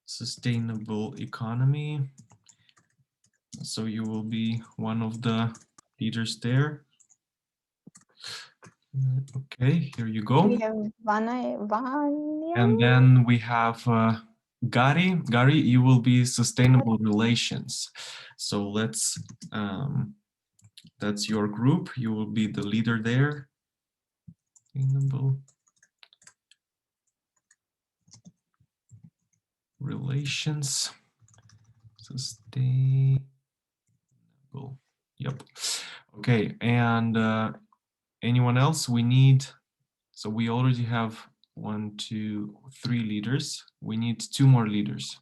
Sustainable economy. So you will be one of the leaders there. Okay, here you go. We have Vanya. And then we have Gary. Gary, you will be sustainable relations. So let's, that's your group. You will be the leader there. Sustainable relations. Sustainable. Yep. Okay, and anyone else? We need, so we already have 1, 2, 3 leaders. We need 2 more leaders.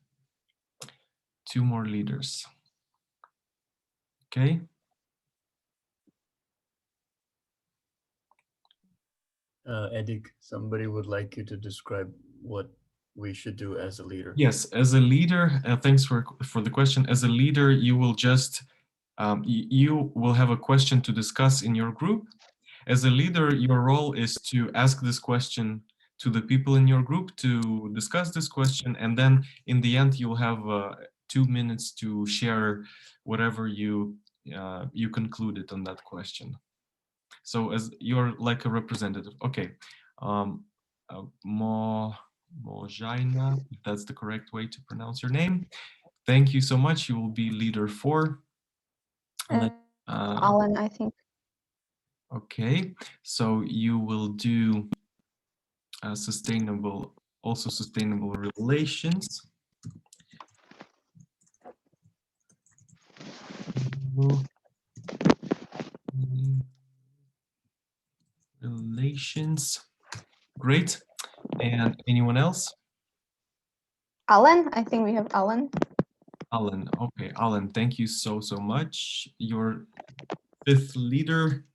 2 more leaders. Okay. Edik, somebody would like you to describe what we should do as a leader. Yes, as a leader, thanks for the question. As a leader, you will just, you will have a question to discuss in your group. As a leader, your role is to ask this question to the people in your group, to discuss this question, and then in the end, you'll have 2 minutes to share whatever you concluded on that question. So as you're like a representative. Okay. Mojaina, if that's the correct way to pronounce your name. Thank you so much. You will be leader 4. Alan, I think. Okay, so you will do sustainable relations. Relations. Great. And anyone else? Alan, I think we have Alan. Alan, okay, Alan, thank you so much. You're 5th leader,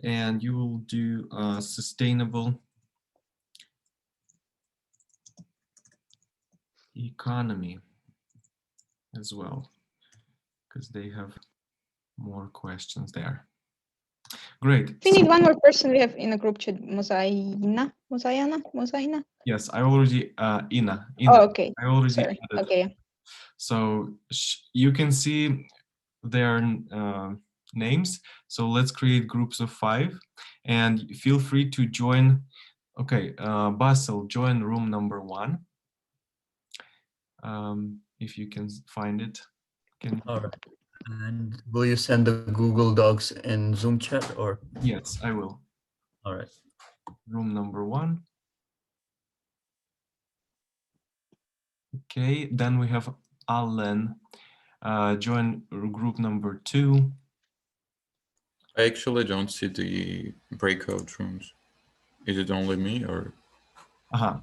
and you will do sustainable economy as well, because they have more questions there. Great. We need 1 more person. We have in a group chat, Mozaina. Yes, I already, Ina. Oh, okay. I already Sorry. added. Okay. So you can see their names. So let's create groups of 5, and feel free to join. Okay, Basil, join room number 1. If you can find it. All right. And will you send the Google Docs in Zoom chat or? Yes, I will. All right. Room number 1. Okay, then we have Alan. join group number 2. I actually don't see the breakout rooms. Is it only me or?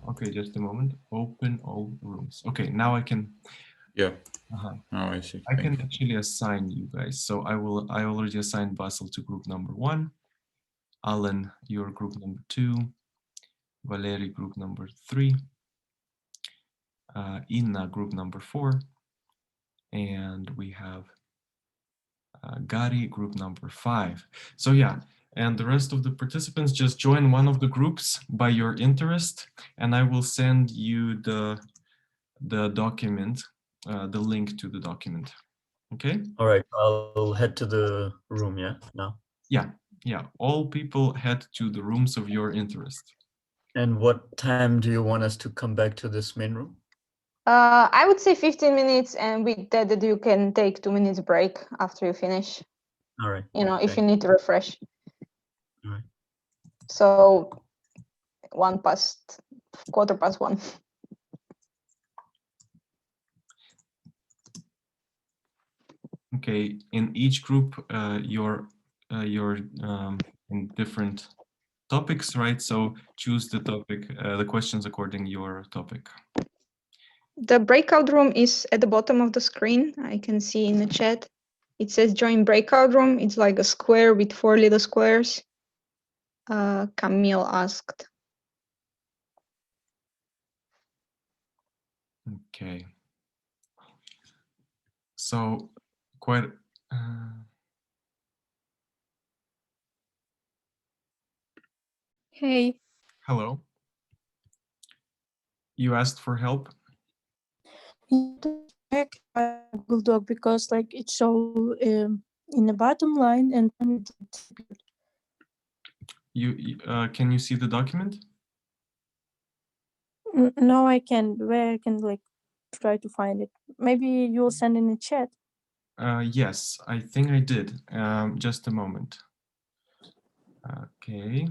Okay, just a moment. Open all rooms. Okay, now I can. Yeah. Now I see. I Thank can you. actually assign you guys. So I already assigned Basil to group number 1. Alan, your group number 2. Valery, group number 3. Inna, group number 4. And we have Gary, group number 5. So yeah, and the rest of the participants just join one of the groups by your interest, and I will send you the document, the link to the document. Okay? All right, I'll head to the room, yeah, now. Yeah. All people head to the rooms of your interest. And what time do you want us to come back to this main room? I would say 15 minutes, and with that you can take 2 minutes break after you finish. All right. You know, if Okay. you need to refresh. All right. So 1:15. Okay, in each group, you're in different topics, right? So choose the topic, the questions according to your topic. The breakout room is at the bottom of the screen. I can see in the chat. It says join breakout room. It's like a square with 4 little squares. Camille asked. Okay. So quite. Hey. Hello. You asked for help? Google Doc because like it show in the bottom line and You can you see the document? no, I can. Where I can like try to find it. Maybe you'll send in the chat. Yes, I think I did. Just a moment. Okay.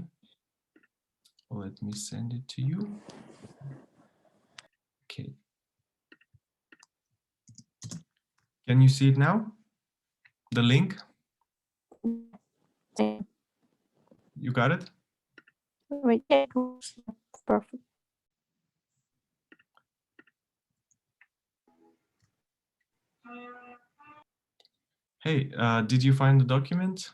Let me send it to you. Okay. Can you see it now? The link? You got it? Wait, yeah, perfect. Hey, did you find the document?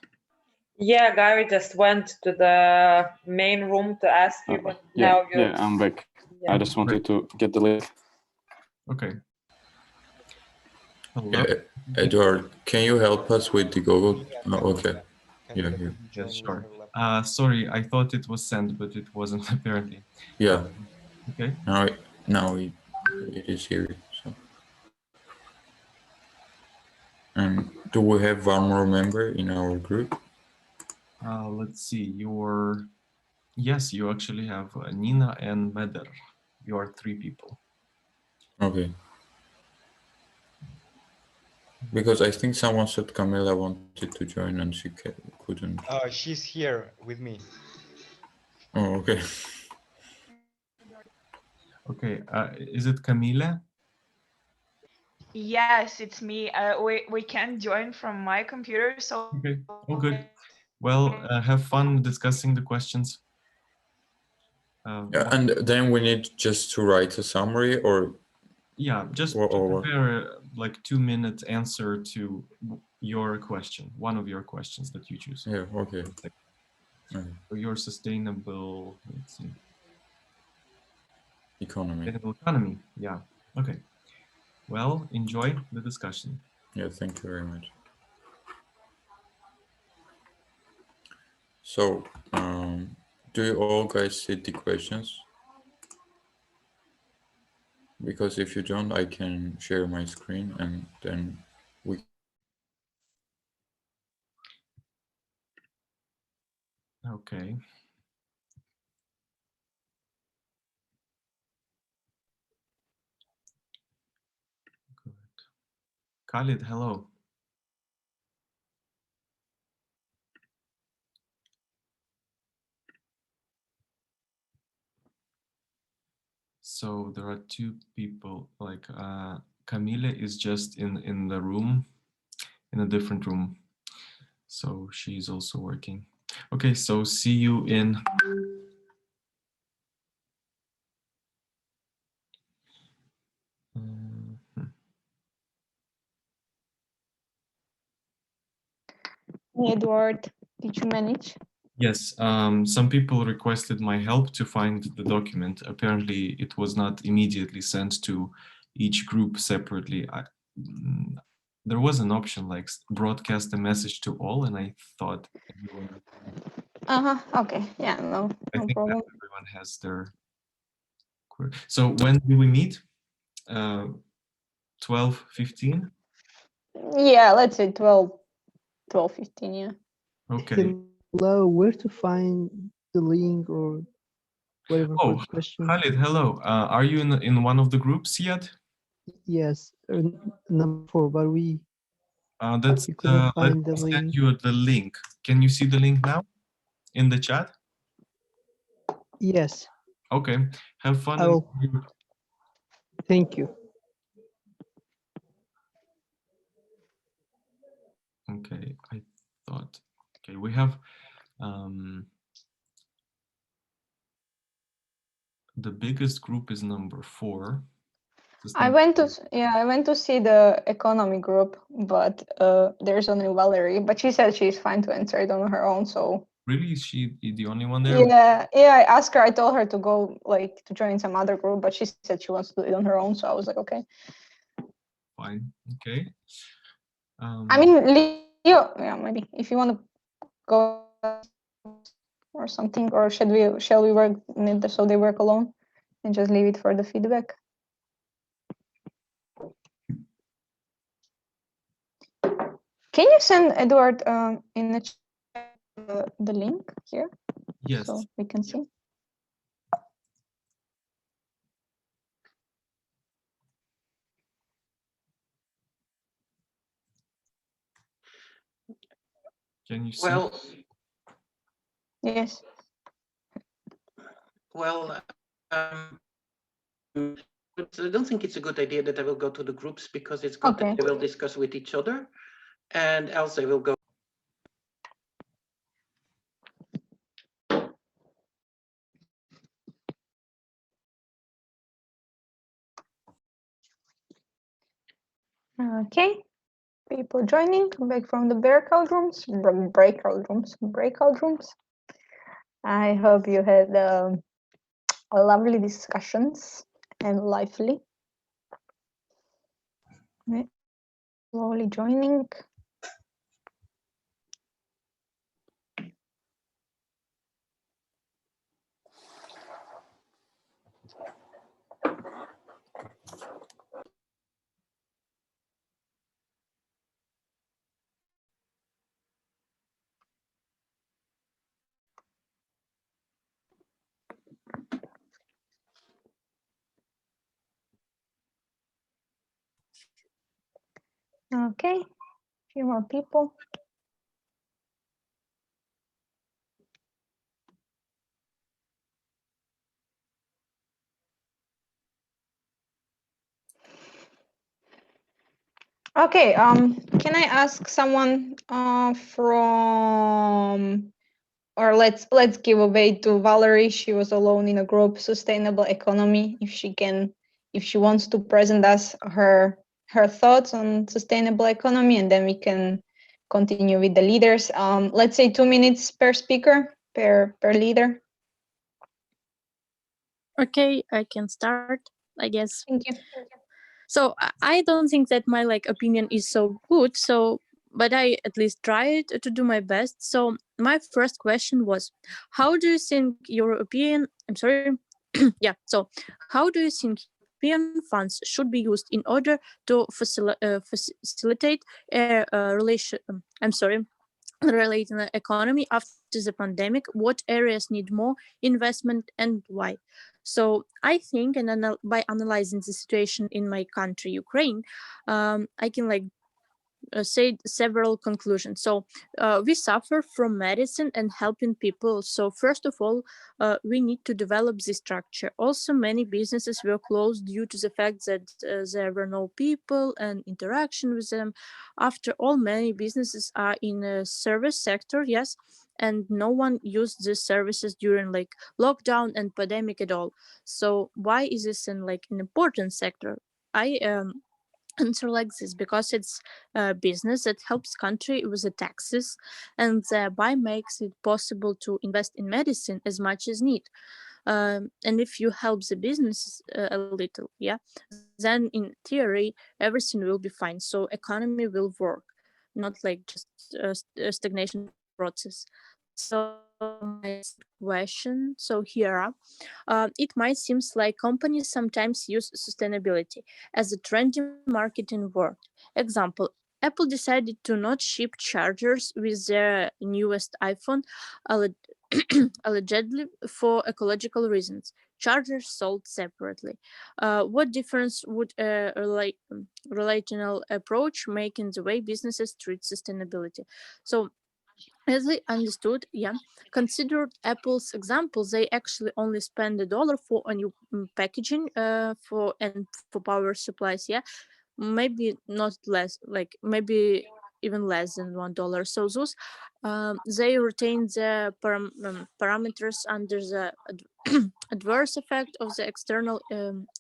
Yeah, Gary just went to the main room to ask you, but now you're... Yeah, I'm back. Yeah. I just wanted to get the link. Okay. Hello? Yeah, Edward, can you help us with the Google? Oh, okay. Yeah, yeah. Yes, sure. Sorry, I thought it was sent, but it wasn't apparently. Yeah. Okay. Now it is here. So. And do we have one more member in our group? Let's see. Yes, you actually have Nina and Meder. You are 3 people. Okay. Because I think someone said Camila wanted to join and she couldn't. She's here with me. Oh, okay. Okay. Is it Camila? Yes, it's me. We can join from my computer, so. Okay. Oh, good. Well, have fun discussing the questions. Yeah, and then we need just to write a summary, or yeah, just prepare like 2-minute answer to your question, one of your questions that you choose. Yeah. Okay. So your sustainable, let's see. Economy. Sustainable economy. Yeah. Okay. Well, enjoy the discussion. Yeah. Thank you very much. So, do you all guys see the questions? Because if you don't, I can share my screen and then we. Okay. Good. Khalid, hello. So there are 2 people, like Camille is just in the room, in a different room. So she's also working. Okay, so see you in... Edward, did you manage? Yes, some people requested my help to find the document. Apparently, it was not immediately sent to each group separately. There was an option like broadcast a message to all, and I thought everyone... Okay, yeah, no I think problem. that everyone has their... So when do we meet? 12:15? Yeah, let's say 12:15, yeah. Okay. Hello, where to find the link or whatever for Oh, the question? Khalid, hello. Are you in one of the groups yet? Yes, number 4, but we Let couldn't me find the send link. you the link. Can you see the link now in the chat? Yes. Okay. Have fun. I will. Thank you. Okay, I thought. Okay, we have the biggest group is number 4. I went to see the economy group, but there's only Valerie, but she said she's fine to answer it on her own, so Really? Is she the only one there? yeah, I asked her, I told her to go like to join some other group, but she said she wants to do it on her own, so I was like, okay. Fine. Okay. I mean, Leo, yeah, maybe if you want to go or something, or shall we work so they work alone and just leave it for the feedback? Can you send Edward in the chat the link here? Yes. So we can see. Can you see? Well, yes. Well, but I don't think it's a good idea that I will go to the groups because it's good that they will discuss with each other, and else I will go. Okay, people joining back from the breakout rooms. I hope you had lovely discussions and lively. Okay. Slowly joining. Okay, a few more people. Okay, can I ask someone from, or let's give away to Valerie. She was alone in a group, sustainable economy. If she wants to present us her thoughts on sustainable economy, and then we can continue with the leaders. Let's say 2 minutes per speaker, per leader. Okay, I can start, I guess. Thank you. So I don't think that my opinion is so good. So, but I at least tried to do my best. So my first question was, how do you think European? I'm sorry. Yeah. So how do you think European funds should be used in order to facilitate a relation? I'm sorry. Relating the economy after the pandemic, what areas need more investment and why? So I think, and by analyzing the situation in my country, Ukraine, I can said several conclusions. So we suffer from medicine and helping people. So first of all, we need to develop this structure. Also, many businesses were closed due to the fact that there were no people and interaction with them. After all, many businesses are in a service sector, yes, and no one used these services during like lockdown and pandemic at all. So why is this in like an important sector? I answer like this because it's a business that helps country with the taxes and thereby makes it possible to invest in medicine as much as need. And if you help the business a little, yeah, then in theory everything will be fine. So economy will work, not like just a stagnation process. So my question, so here it might seem like companies sometimes use sustainability as a trendy marketing word. Example, Apple decided to not ship chargers with their newest iPhone, allegedly for ecological reasons. Chargers sold separately. What difference would a relational approach make in the way businesses treat sustainability? So as I understood, yeah, considered Apple's example, they actually only spend $1 for a new packaging for power supplies, yeah, maybe not less, like maybe even less than $1. So those they retain the parameters under the adverse effect of the external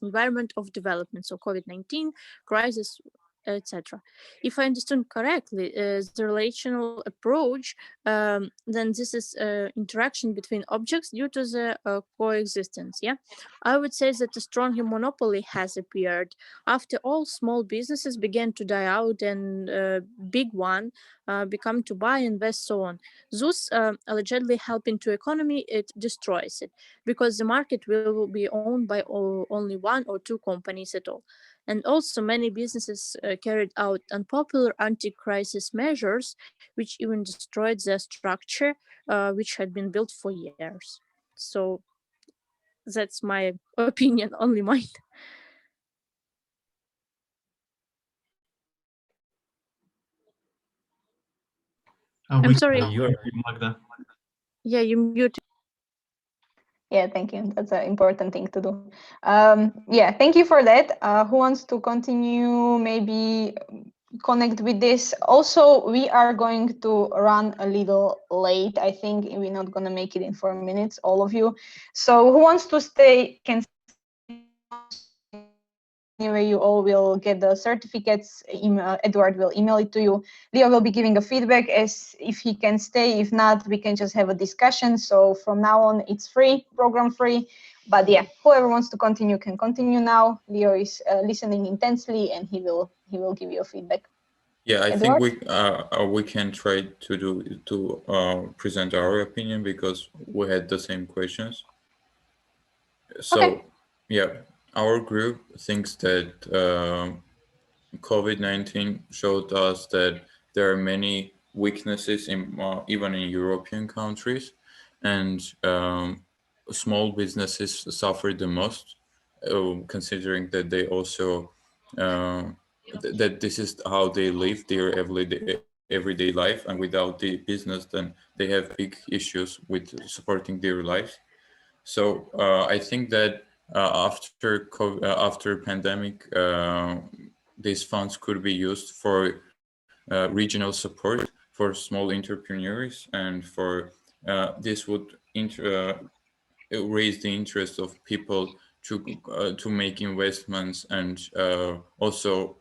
environment of development, so COVID-19 crisis, etc. If I understood correctly, the relational approach, then this is interaction between objects due to the coexistence. Yeah, I would say that a strong monopoly has appeared. After all, small businesses began to die out, and big one become to buy, invest, so on. Thus, allegedly helping to economy, it destroys it because the market will be owned by only one or two companies at all. And also, many businesses carried out unpopular anti-crisis measures, which even destroyed the structure which had been built for years. So that's my opinion, only mine. I'm sorry. Magda. Yeah, you muted. Yeah, thank you. That's an important thing to do. Yeah, thank you for that. Who wants to continue, maybe connect with this? Also, we are going to run a little late. I think we're not going to make it in 4 minutes, all of you. So who wants to stay can stay. Anyway, you all will get the certificates. Edward will email it to you. Leo will be giving a feedback as if he can stay. If not, we can just have a discussion. So from now on, it's free, program free. But yeah, whoever wants to continue can continue now. Leo is listening intensely, and he will give you a feedback. Yeah, I Edward? think we can try to present our opinion because we had the same questions. So okay. Yeah, our group thinks that COVID-19 showed us that there are many weaknesses in even in European countries, and small businesses suffered the most, considering that they also that this is how they live their everyday life, and without the business, then they have big issues with supporting their lives. So I think that after pandemic, these funds could be used for regional support for small entrepreneurs, and for this would raise the interest of people to make investments, and also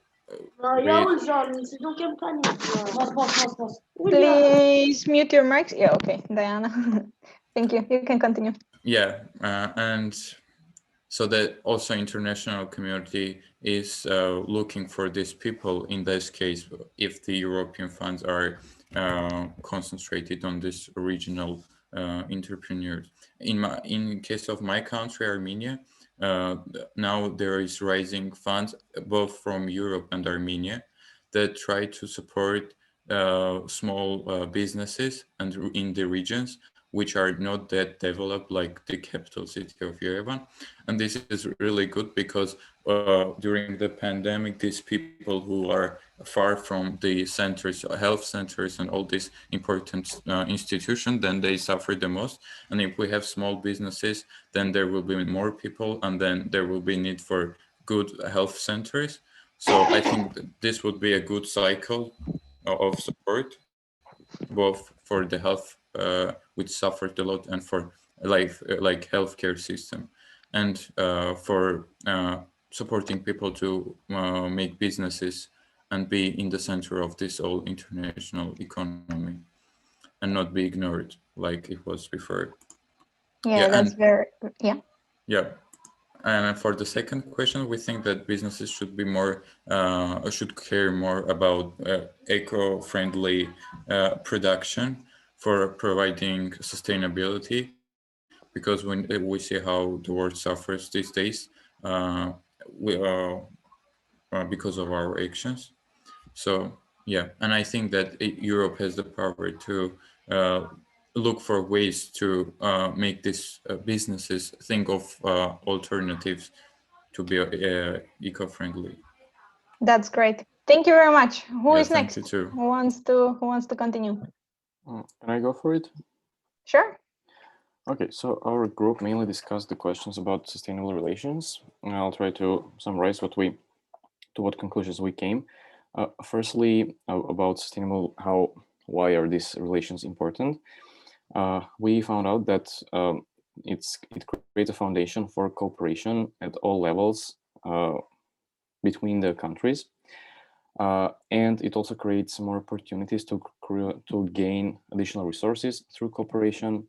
Please mute your mics. Yeah, okay, Diana. Thank you. You can continue. Yeah, and so that also international community is looking for these people in this case, if the European funds are concentrated on this regional entrepreneurs. In case of my country, Armenia, now there is rising funds both from Europe and Armenia that try to support small businesses and in the regions which are not that developed, like the capital city of Yerevan. And this is really good because during the pandemic, these people who are far from the centers, health centers, and all these important institutions, then they suffer the most. And if we have small businesses, then there will be more people, and then there will be need for good health centers. So I think that this would be a good cycle of support, both for the health, which suffered a lot, and for like healthcare system, and for supporting people to make businesses and be in the center of this whole international economy and not be ignored like it was before. Yeah, that's very, yeah. Yeah. And for the second question, we think that businesses should be more, should care more about eco-friendly production for providing sustainability, because when we see how the world suffers these days, we because of our actions. So yeah, and I think that Europe has the power to look for ways to make these businesses think of alternatives to be eco-friendly. That's great. Thank you very much. Who Yeah, is thank next? you too. Who wants to continue? Can I go for it? Sure. Okay, so our group mainly discussed the questions about sustainable relations. And I'll try to summarize what conclusions we came. Firstly, about sustainable, why are these relations important? We found out that it creates a foundation for cooperation at all levels between the countries. And it also creates more opportunities to gain additional resources through cooperation,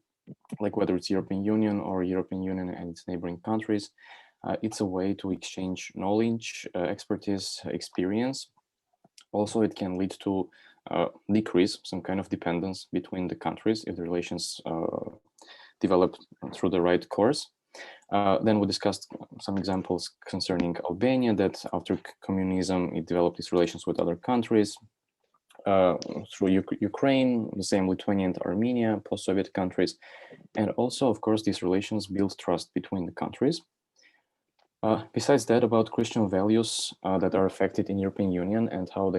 like whether it's European Union or European Union and its neighboring countries. It's a way to exchange knowledge, expertise, experience. Also, it can lead to decrease some kind of dependence between the countries if the relations develop through the right course. Then we discussed some examples concerning Albania, that after communism, it developed its relations with other countries. Through Ukraine, the same Lithuania and Armenia, post-Soviet countries. And also, of course, these relations build trust between the countries. Besides that, about Christian values that are affected in European Union and how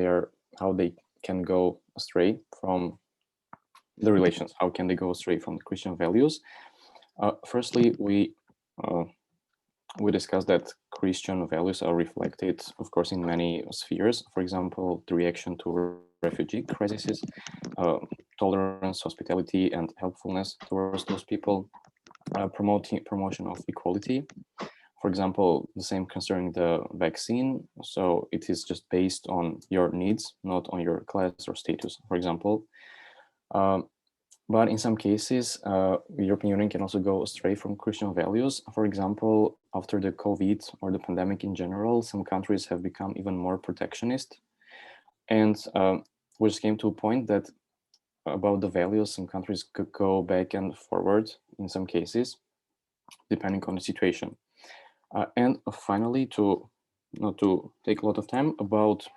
they can go astray from the relations. How can they go astray from the Christian values? Firstly, we discussed that Christian values are reflected, of course, in many spheres. For example, the reaction to refugee crises, tolerance, hospitality, and helpfulness towards those people, promotion of equality. For example, the same concerning the vaccine. So it is just based on your needs, not on your class or status, for example. But in some cases, the European Union can also go astray from Christian values. For example, after the COVID or the pandemic in general, some countries have become even more protectionist. And we just came to a point that about the values, some countries could go back and forward in some cases, depending on the situation. And finally, not to take a lot of time, about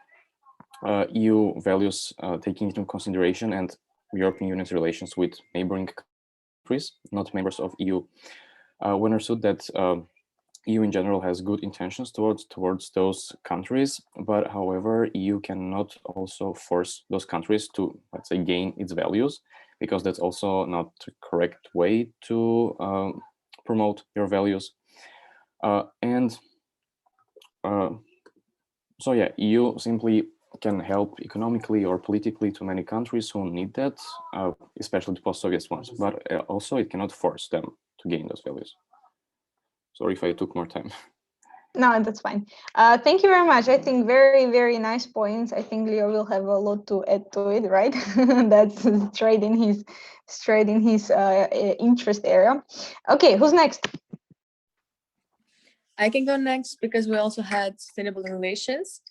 EU values taking into consideration and European Union's relations with neighboring countries, not members of EU. We understood that EU in general has good intentions towards those countries, but however, EU cannot also force those countries to, let's say, gain its values, because that's also not the correct way to promote your values. So yeah, EU simply can help economically or politically to many countries who need that, especially the post-Soviet ones, but also it cannot force them to gain those values. Sorry if I took more time. No, that's fine. Thank you very much. I think very, very nice points. I think Leo will have a lot to add to it, right? That's straight in his interest area. Okay, who's next? I can go next because we also had sustainable relations.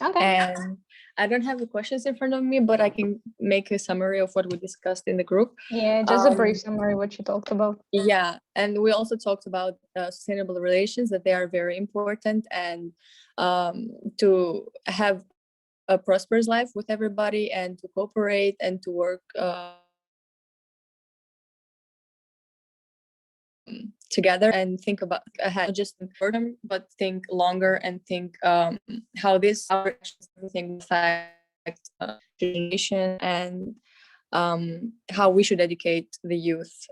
Okay. And I don't have the questions in front of me, but I can make a summary of what we discussed in the group. Yeah, just a brief summary what you talked about. Yeah, and we also talked about sustainable relations, that they are very important, and to have a prosperous life with everybody, and to cooperate and to work together and think about ahead, not just short term, but think longer and think how this our actions, everything will affect generation, and how we should educate the youth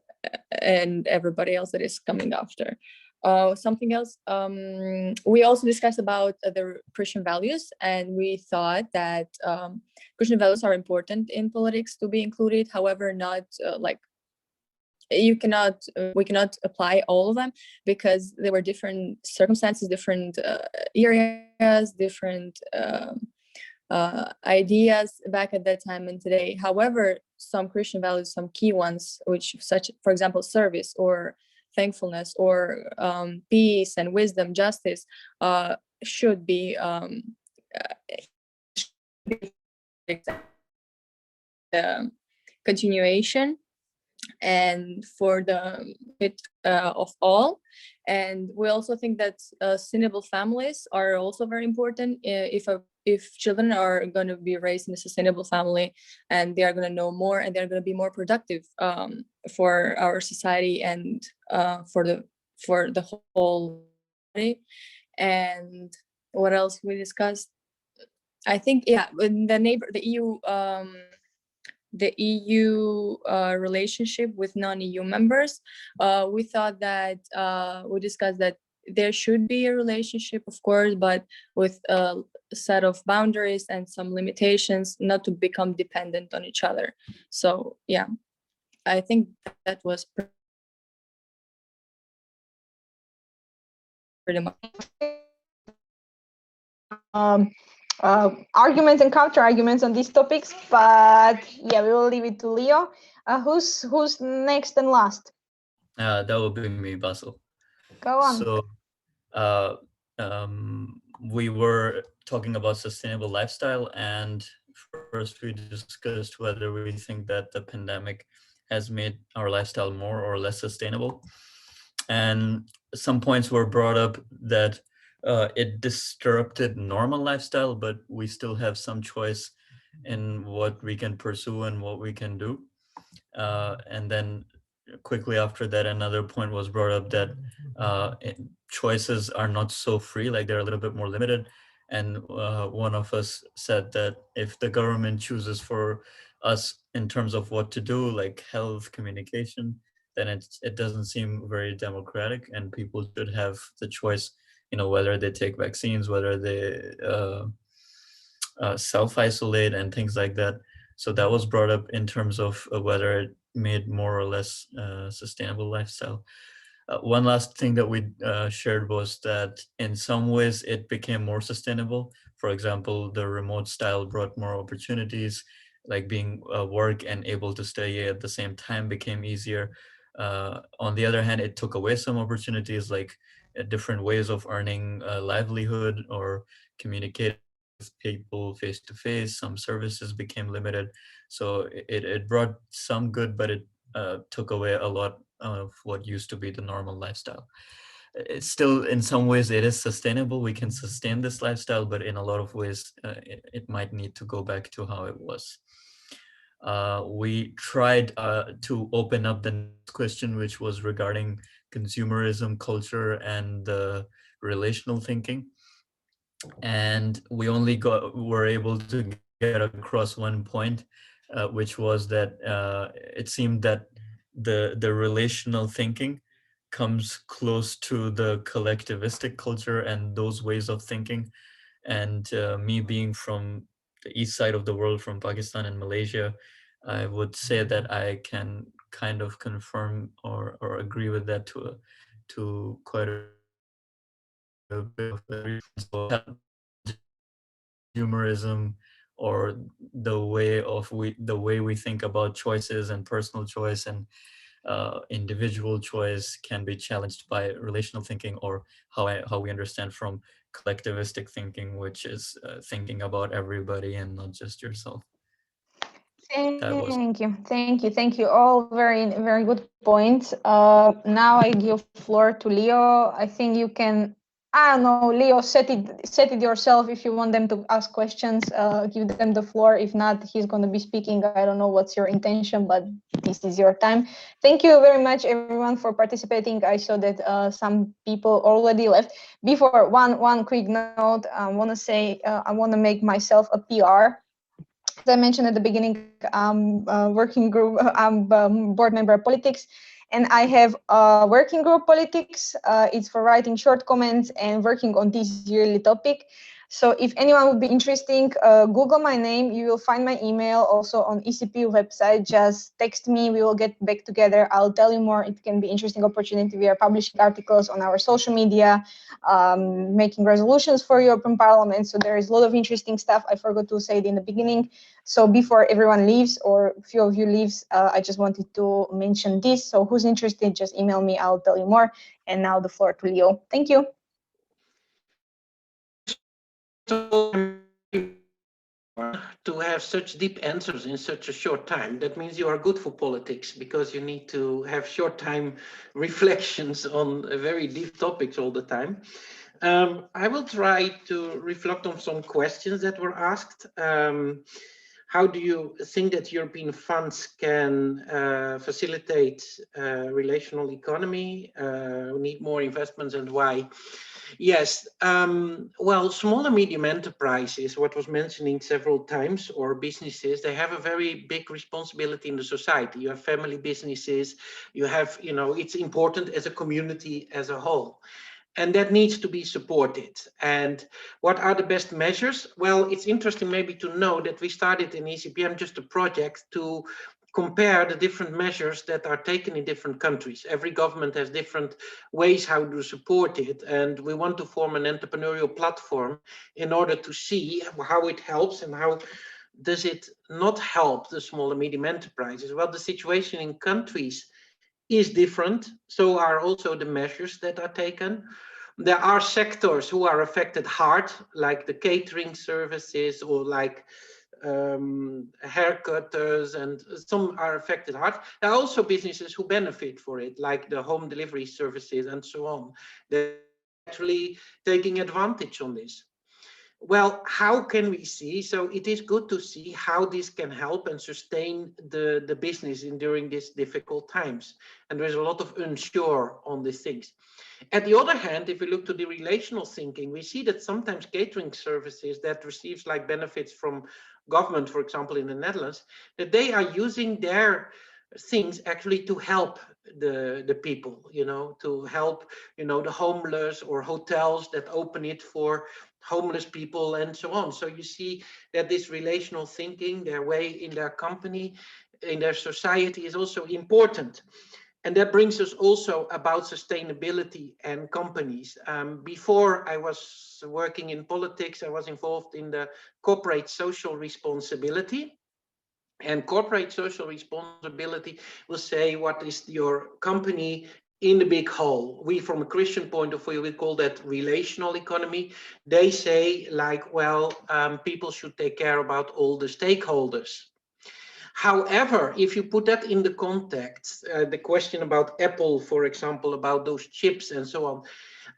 and everybody else that is coming after. Something else, we also discussed about the Christian values, and we thought that Christian values are important in politics to be included. However, not like we cannot apply all of them, because there were different circumstances, different areas, different ideas back at that time and today. However, some Christian values, some key ones, which such, for example, service or thankfulness or peace and wisdom, justice, should be continuation and for the benefit of all. And we also think that sustainable families are also very important. If children are going to be raised in a sustainable family, and they are going to know more, and they're going to be more productive for our society and for the whole body. And what else we discussed? I think, yeah, the EU relationship with non-EU members, we thought that we discussed that there should be a relationship, of course, but with a set of boundaries and some limitations, not to become dependent on each other. So yeah, I think that was pretty much. Arguments and counter arguments on these topics, but yeah, we will leave it to Leo. Who's next and last? That will be me, Basil. Go on. So we were talking about sustainable lifestyle, and first we discussed whether we think that the pandemic has made our lifestyle more or less sustainable. And some points were brought up that it disrupted normal lifestyle, but we still have some choice in what we can pursue and what we can do. And then quickly after that, another point was brought up that choices are not so free, like they're a little bit more limited. And one of us said that if the government chooses for us in terms of what to do, like health, communication, then it doesn't seem very democratic, and people should have the choice, whether they take vaccines, whether they self-isolate and things like that. So that was brought up in terms of whether it made more or less sustainable lifestyle. One last thing that we shared was that in some ways it became more sustainable. For example, the remote style brought more opportunities, like being work and able to stay at the same time became easier. On the other hand, it took away some opportunities, like different ways of earning a livelihood or communicating with people face to face. Some services became limited. So it brought some good, but it took away a lot of what used to be the normal lifestyle. It's still, in some ways, it is sustainable. We can sustain this lifestyle, but in a lot of ways, it might need to go back to how it was. We tried to open up the next question, which was regarding consumerism, culture, and relational thinking. And we only were able to get across one point, which was that it seemed that the relational thinking comes close to the collectivistic culture and those ways of thinking. And me being from the east side of the world, from Pakistan and Malaysia, I would say that I can kind of confirm or agree with that to quite a bit of consumerism, or the way we think about choices and personal choice and individual choice can be challenged by relational thinking, or how we understand from collectivistic thinking, which is thinking about everybody and not just yourself. Thank you. All very, very good points. Now I give floor to Leo. I think you can I don't know, Leo, set it yourself. If you want them to ask questions, give them the floor. If not, he's going to be speaking. I don't know what's your intention, but this is your time. Thank you very much, everyone, for participating. I saw that some people already left. Before, one quick note, I want to say I want to make myself a PR. As I mentioned at the beginning, I'm working group, I'm board member of politics, and I have a working group politics. It's for writing short comments and working on this yearly topic. So if anyone would be interested, Google my name. You will find my email also on ECPYouth website. Just text me. We will get back together. I'll tell you more. It can be interesting opportunity. We are publishing articles on our social media, making resolutions for European Parliament. So there is a lot of interesting stuff. I forgot to say it in the beginning. So before everyone leaves, or a few of you leaves, I just wanted to mention this. So who's interested, just email me. I'll tell you more. And now the floor to Leo. Thank you. To have such deep answers in such a short time. That means you are good for politics, because you need to have short time reflections on very deep topics all the time. I will try to reflect on some questions that were asked. How do you think that European funds can facilitate relational economy? We need more investments, and why? Yes, well, small and medium enterprises, what was mentioning several times, or businesses, they have a very big responsibility in the society. You have family businesses, you have, you know, it's important as a community as a whole. And that needs to be supported. And what are the best measures? Well, it's interesting maybe to know that we started in ECPM just a project to compare the different measures that are taken in different countries. Every government has different ways how to support it. And we want to form an entrepreneurial platform in order to see how it helps and how does it not help the small and medium enterprises. Well, the situation in countries is different. So are also the measures that are taken. There are sectors who are affected hard, like the catering services, or like haircutters, and some are affected hard. There are also businesses who benefit for it, like the home delivery services and so on. They're actually taking advantage on this. Well, how can we see? So it is good to see how this can help and sustain the business during these difficult times. And there's a lot of unsure on these things. At the other hand, if we look to the relational thinking, we see that sometimes catering services that receives like benefits from government, for example, in the Netherlands, that they are using their things actually to help the people, you know, to help, you know, the homeless, or hotels that open it for homeless people and so on. So you see that this relational thinking, their way in their company, in their society, is also important. And that brings us also about sustainability and companies. Before I was working in politics, I was involved in the corporate social responsibility. And corporate social responsibility will say, what is your company in the big whole? We, from a Christian point of view, we call that relational economy. They say, like, well, people should take care about all the stakeholders. However, if you put that in the context, the question about Apple, for example, about those chips and so on,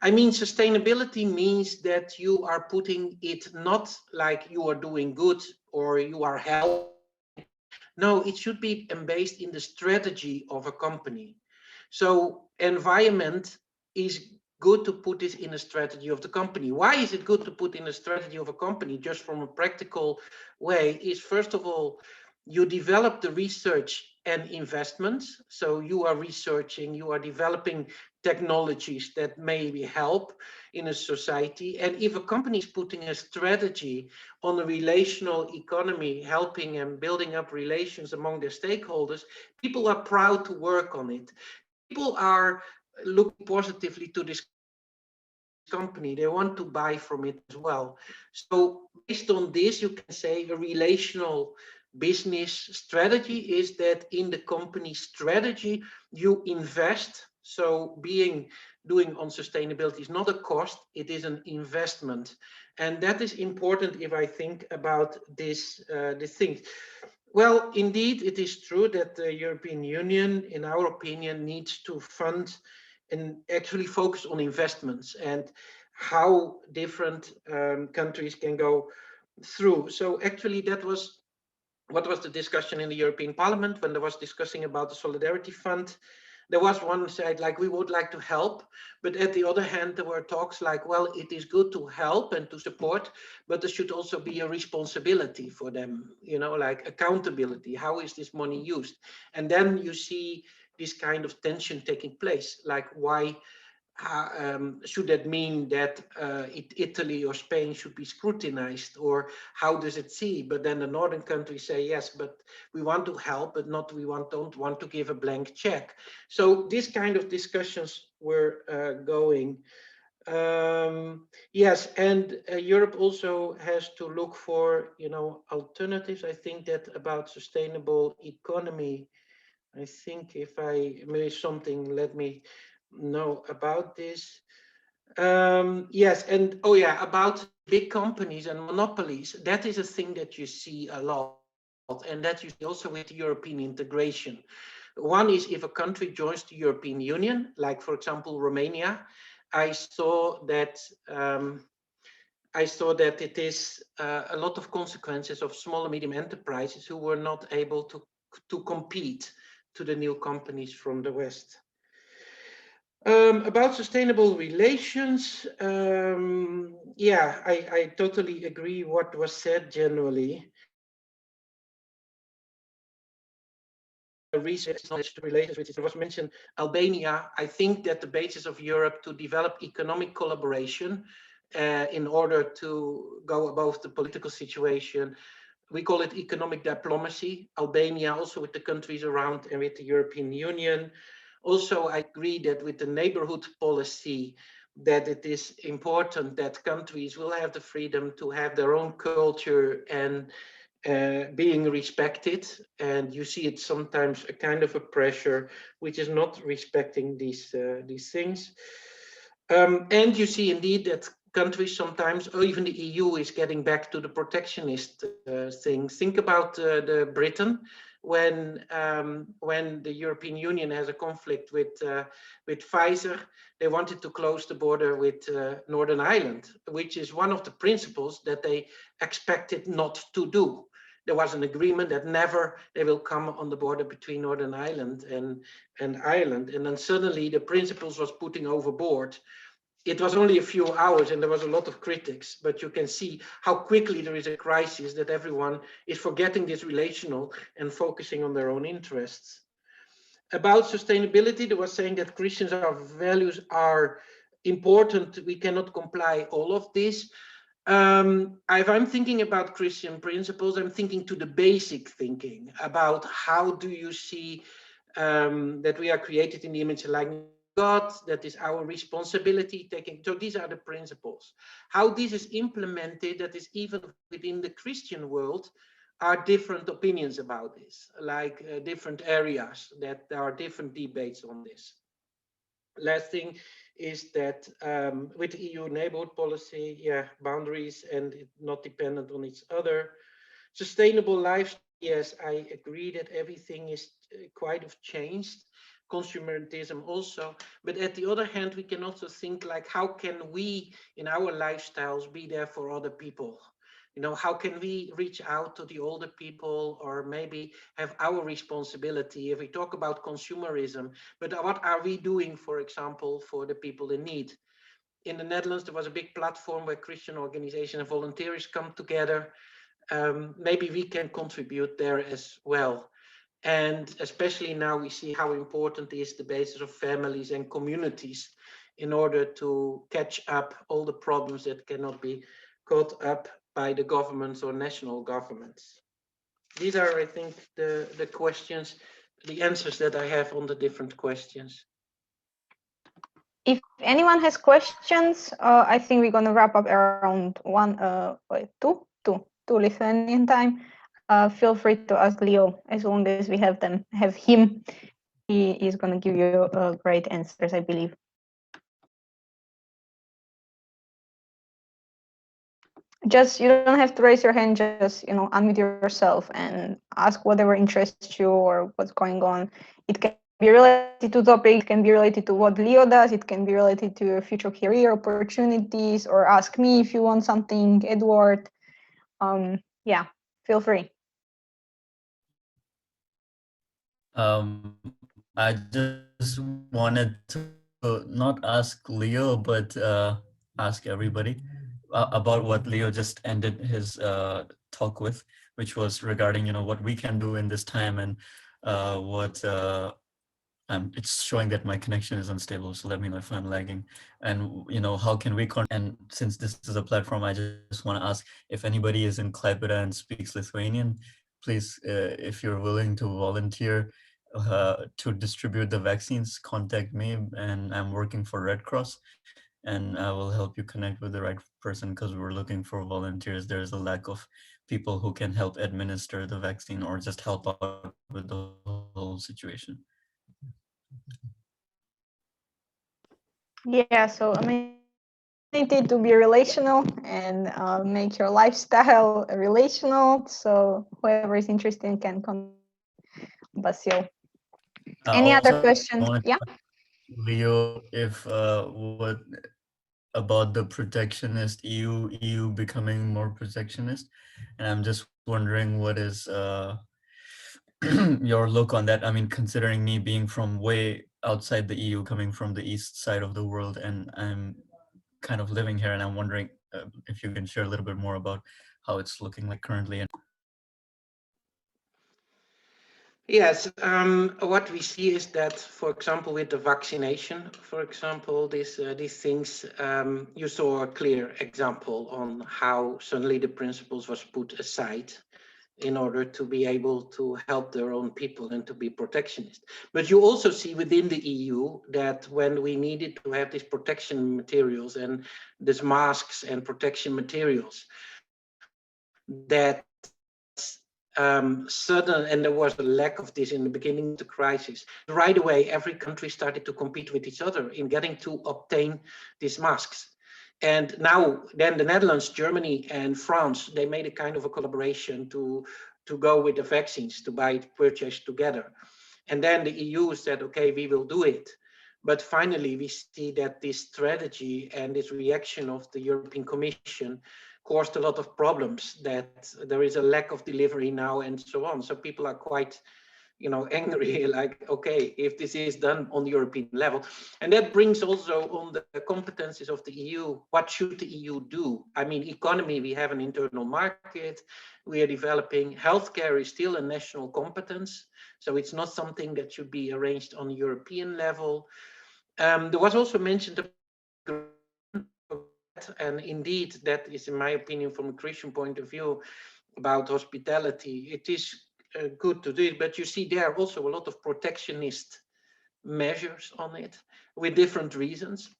I mean, sustainability means that you are putting it not like you are doing good or you are helping. No, it should be based in the strategy of a company. So environment is good to put this in a strategy of the company. Why is it good to put in a strategy of a company? Just from a practical way, is first of all, you develop the research and investments. So you are researching, you are developing technologies that maybe help in a society. And if a company is putting a strategy on a relational economy, helping and building up relations among their stakeholders, people are proud to work on it. People are looking positively to this company. They want to buy from it as well. So based on this, you can say a relational business strategy is that in the company strategy, you invest. So doing on sustainability is not a cost, it is an investment. And that is important if I think about this thing. Well, indeed, it is true that the European Union, in our opinion, needs to fund and actually focus on investments. And how different countries can go through. So actually that was what was the discussion in the European Parliament when there was discussing about the Solidarity Fund. There was one side like we would like to help, but at the other hand there were talks like, well, it is good to help and to support, but there should also be a responsibility for them, you know, like accountability. How is this money used? And then you see this kind of tension taking place, like why should that mean that Italy or Spain should be scrutinized, or how does it see? But then the northern countries say yes, but we want to help, but not don't want to give a blank check. So these kind of discussions were going. Yes, and Europe also has to look for, you know, alternatives. I think that about sustainable economy, I think if I miss something, let me know about this. Yes, and oh yeah, about big companies and monopolies, that is a thing that you see a lot, and that you see also with the European integration. One is if a country joins the European Union, like for example Romania, I saw that it is a lot of consequences of small and medium enterprises who were not able to compete to the new companies from the West. About sustainable relations, yeah, I totally agree what was said generally. Research relations, which was mentioned, Albania, I think that the basis of Europe to develop economic collaboration in order to go above the political situation, we call it economic diplomacy. Albania also with the countries around and with the European Union. Also, I agree that with the neighborhood policy, that it is important that countries will have the freedom to have their own culture and being respected. And you see it sometimes a kind of a pressure which is not respecting these things. And you see indeed that countries sometimes, or even the EU, is getting back to the protectionist thing. Think about the Britain when the European Union has a conflict with Pfizer. They wanted to close the border with Northern Ireland, which is one of the principles that they expected not to do. There was an agreement that never they will come on the border between Northern Ireland and Ireland, and then suddenly the principles was putting overboard. It was only a few hours and there was a lot of critics, but you can see how quickly there is a crisis, that everyone is forgetting this relational and focusing on their own interests. About sustainability, there was saying that Christians, our values are important. We cannot comply all of this. If I'm thinking about Christian principles, I'm thinking to the basic thinking about how do you see that we are created in the image and likeness God, that is our responsibility taking. So these are the principles. How this is implemented, that is even within the Christian world, are different opinions about this, like different areas, that there are different debates on this. Last thing is that with the EU neighborhood policy, yeah, boundaries and not dependent on each other. Sustainable life, yes, I agree that everything is quite of changed. Consumerism also, but at the other hand, we can also think like, how can we in our lifestyles be there for other people? You know, how can we reach out to the older people, or maybe have our responsibility if we talk about consumerism, but what are we doing, for example, for the people in need? In the Netherlands, there was a big platform where Christian organizations and volunteers come together. Maybe we can contribute there as well. And especially now we see how important is the basis of families and communities in order to catch up all the problems that cannot be caught up by the governments or national governments. These are, I think, the questions, the answers that I have on the different questions. If anyone has questions, I think we're going to wrap up around two Lithuanian time. Feel free to ask Leo as long as we have him. He is going to give you great answers, I believe. Just, you don't have to raise your hand, just, unmute yourself and ask whatever interests you or what's going on. It can be related to topics, can be related to what Leo does, it can be related to your future career opportunities, or ask me if you want something, Edward. Yeah, feel free. I just wanted to not ask Leo, but ask everybody about what Leo just ended his talk with, which was regarding, what we can do in this time, and what it's showing that my connection is unstable, so let me know if I'm lagging. And how can we and since this is a platform, I just want to ask if anybody is in Klaipėda and speaks Lithuanian, please, if you're willing to volunteer to distribute the vaccines, contact me, and I'm working for Red Cross, and I will help you connect with the right person, because we're looking for volunteers. There's a lack of people who can help administer the vaccine or just help out with the whole situation. Yeah, so I mean, need to be relational and make your lifestyle relational. So whoever is interested can contact Basil. Any other questions? Yeah. Leo, if what about the protectionist EU becoming more protectionist, and I'm just wondering what is your look on that. I mean, considering me being from way outside the EU, coming from the east side of the world, and I'm kind of living here, and I'm wondering if you can share a little bit more about how it's looking like currently. Yes, what we see is that, for example, with the vaccination, for example, these things, you saw a clear example on how suddenly the principles was put aside in order to be able to help their own people and to be protectionist. But you also see within the EU that when we needed to have these protection materials and these masks and protection materials, that sudden, and there was a lack of this in the beginning of the crisis, right away every country started to compete with each other in getting to obtain these masks. And now then the Netherlands, Germany and France, they made a kind of a collaboration to go with the vaccines, to buy it, purchase together. And then the EU said, okay, we will do it. But finally, we see that this strategy and this reaction of the European Commission caused a lot of problems, that there is a lack of delivery now and so on. So people are quite, angry, like, okay, if this is done on the European level. And that brings also on the competencies of the EU. What should the EU do? I mean, economy, we have an internal market, we are developing. Healthcare is still a national competence. So it's not something that should be arranged on European level. There was also mentioned, and indeed, that is, in my opinion, from a Christian point of view, about hospitality. It is good to do it, but you see there also a lot of protectionist measures on it with different reasons.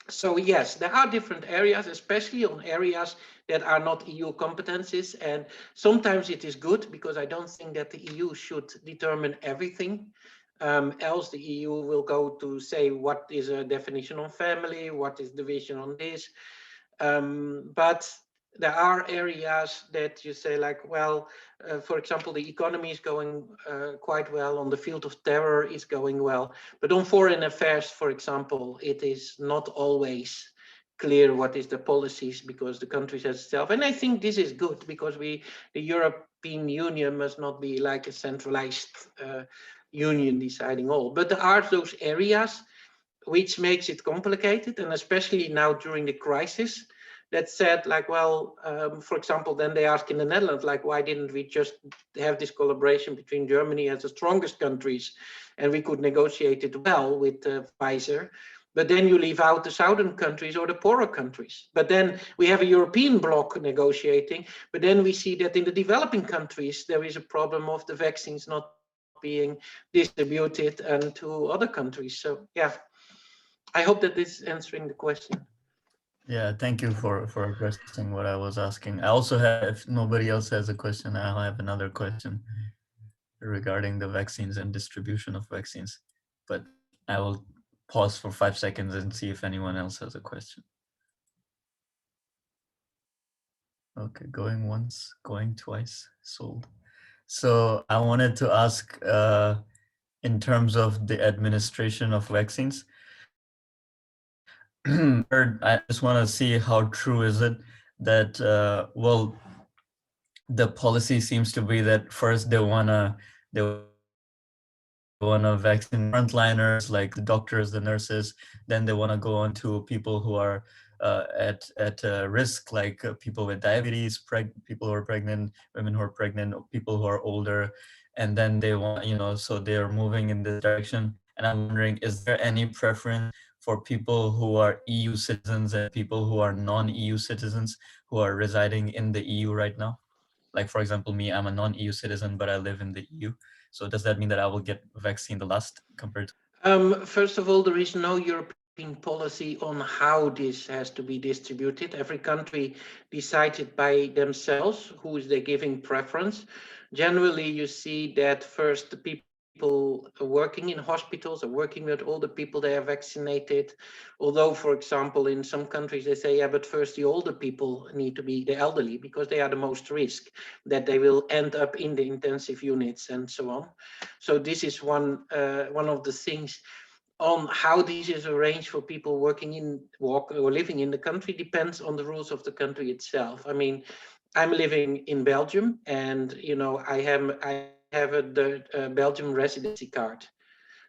So yes, there are different areas, especially on areas that are not EU competencies. And sometimes it is good, because I don't think that the EU should determine everything. Else the EU will go to say what is a definition on family, what is the vision on this. But there are areas that you say, like, well, for example, the economy is going quite well, on the field of terror is going well, but on foreign affairs, for example, it is not always clear what is the policies, because the countries has itself. And I think this is good, because the European Union must not be like a centralized union deciding all. But there are those areas which makes it complicated, and especially now during the crisis, that said, like, well, for example, then they ask in the Netherlands, like, why didn't we just have this collaboration between Germany as the strongest countries, and we could negotiate it well with Pfizer, but then you leave out the southern countries or the poorer countries. But then we have a European bloc negotiating, but then we see that in the developing countries, there is a problem of the vaccines not being distributed and to other countries. So yeah, I hope that this is answering the question. Yeah, thank you for addressing what I was asking. I also have, if nobody else has a question, I have another question regarding the vaccines and distribution of vaccines. But I will pause for 5 seconds and see if anyone else has a question. Okay, going once, going twice, sold. So I wanted to ask in terms of the administration of vaccines. I just want to see how true is it that, well, the policy seems to be that first they wanna vaccine frontliners like the doctors, the nurses, then they want to go on to people who are at risk, like people with diabetes, people who are pregnant, women who are pregnant, people who are older, and then they want, so they are moving in this direction. And I'm wondering, is there any preference for people who are EU citizens and people who are non-EU citizens who are residing in the EU right now? Like, for example, me, I'm a non-EU citizen, but I live in the EU. So does that mean that I will get vaccine the last compared to? First of all, there is no European policy on how this has to be distributed. Every country decides it by themselves, who is they giving preference. Generally, you see that first the people working in hospitals are working with all the people they are vaccinated. Although, for example, in some countries they say, yeah, but first the older people need to be the elderly because they are the most risk that they will end up in the intensive units and so on. So this is one of the things. On how this is arranged for people working in or living in the country depends on the rules of the country itself. I mean, I'm living in Belgium, and I have a Belgium residency card.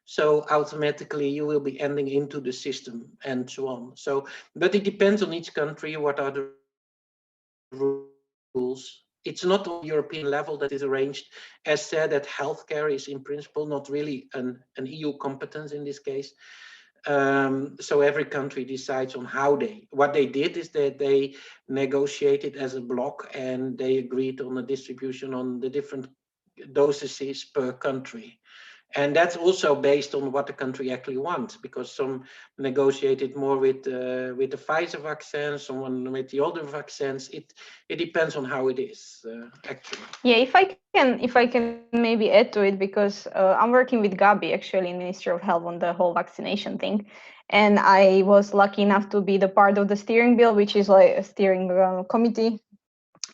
So automatically you will be ending into the system and so on. So, but it depends on each country, what are the rules. It's not on European level that is arranged. As said, that healthcare is in principle not really an EU competence in this case. So every country decides on what they did is that they negotiated as a bloc and they agreed on the distribution on the different dosages per country. And that's also based on what the country actually wants, because some negotiated more with the Pfizer vaccine, someone with the other vaccines. It depends on how it is actually. Yeah, if I can maybe add to it, because I'm working with Gabi actually in Ministry of Health on the whole vaccination thing, and I was lucky enough to be the part of the steering bill, which is like a steering committee,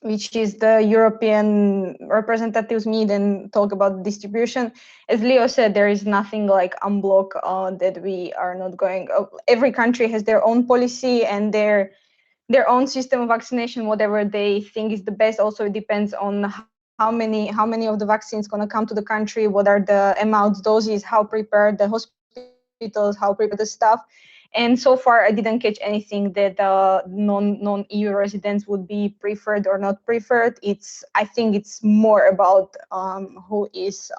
which is the European representatives meet and talk about distribution. As Leo said, there is nothing like unblock that we are not going. Every country has their own policy and their own system of vaccination, whatever they think is the best. Also, it depends on how many of the vaccines going to come to the country, what are the amounts, doses, how prepared the hospitals, how prepared the staff. And so far, I didn't catch anything that non-EU residents would be preferred or not preferred. I think it's more about who is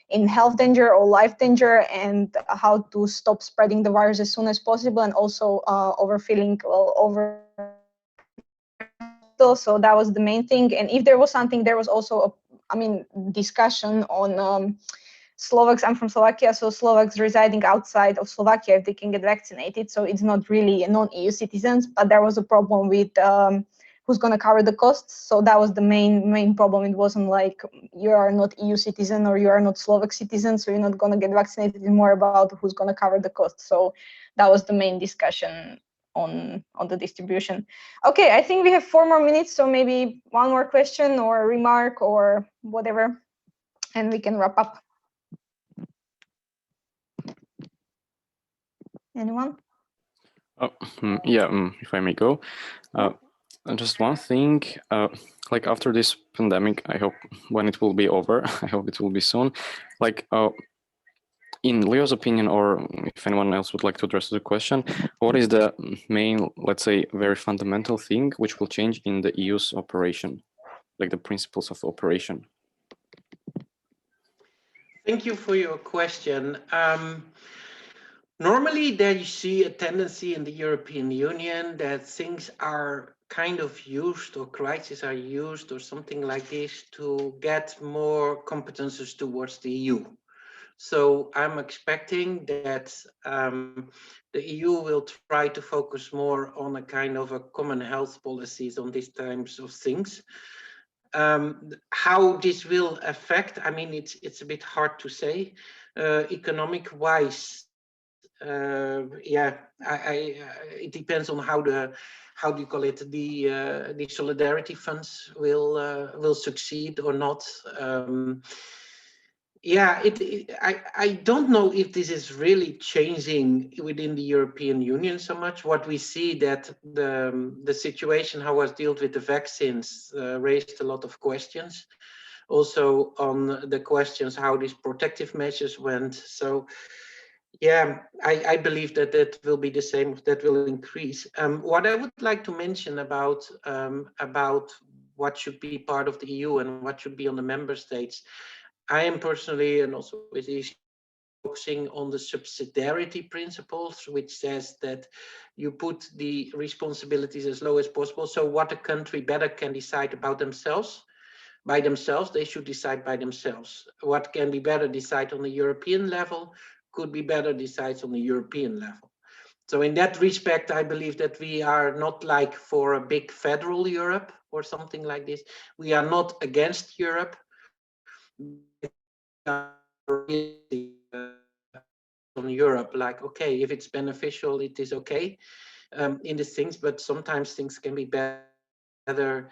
in health danger or life danger and how to stop spreading the virus as soon as possible, and also overfilling over. So that was the main thing. And if there was something, there was also discussion on Slovaks. I'm from Slovakia, so Slovaks residing outside of Slovakia, if they can get vaccinated. So it's not really non-EU citizens, but there was a problem with who's going to cover the costs. So that was the main problem. It wasn't like you are not EU citizen or you are not Slovak citizen, so you're not going to get vaccinated. It's more about who's going to cover the costs. So that was the main discussion on the distribution. Okay, I think we have 4 more minutes, so maybe one more question or remark or whatever, and we can wrap up. Anyone? If I may go. Just one thing, like after this pandemic, I hope when it will be over, I hope it will be soon, like in Leo's opinion, or if anyone else would like to address the question, what is the main, let's say, very fundamental thing which will change in the EU's operation, like the principles of operation? Thank you for your question. Normally there you see a tendency in the European Union that things are kind of used, or crises are used or something like this, to get more competences towards the EU. So I'm expecting that the EU will try to focus more on a kind of a common health policies on these types of things. How this will affect, I mean, it's a bit hard to say. Economic wise, it depends on how do you call it, the solidarity funds will succeed or not. Yeah, I don't know if this is really changing within the European Union so much. What we see that the situation how was dealt with the vaccines raised a lot of questions. Also on the questions how these protective measures went. So yeah, I believe that that will be the same, that will increase. What I would like to mention about what should be part of the EU and what should be on the member states, I am personally, and also with ECPYouth, focusing on the subsidiarity principles, which says that you put the responsibilities as low as possible. So what a country better can decide about themselves, by themselves, they should decide by themselves. What can be better decided on the European level could be better decided on the European level. So in that respect, I believe that we are not like for a big federal Europe or something like this. We are not against Europe. On Europe, like, okay, if it's beneficial, it is okay in these things, but sometimes things can be better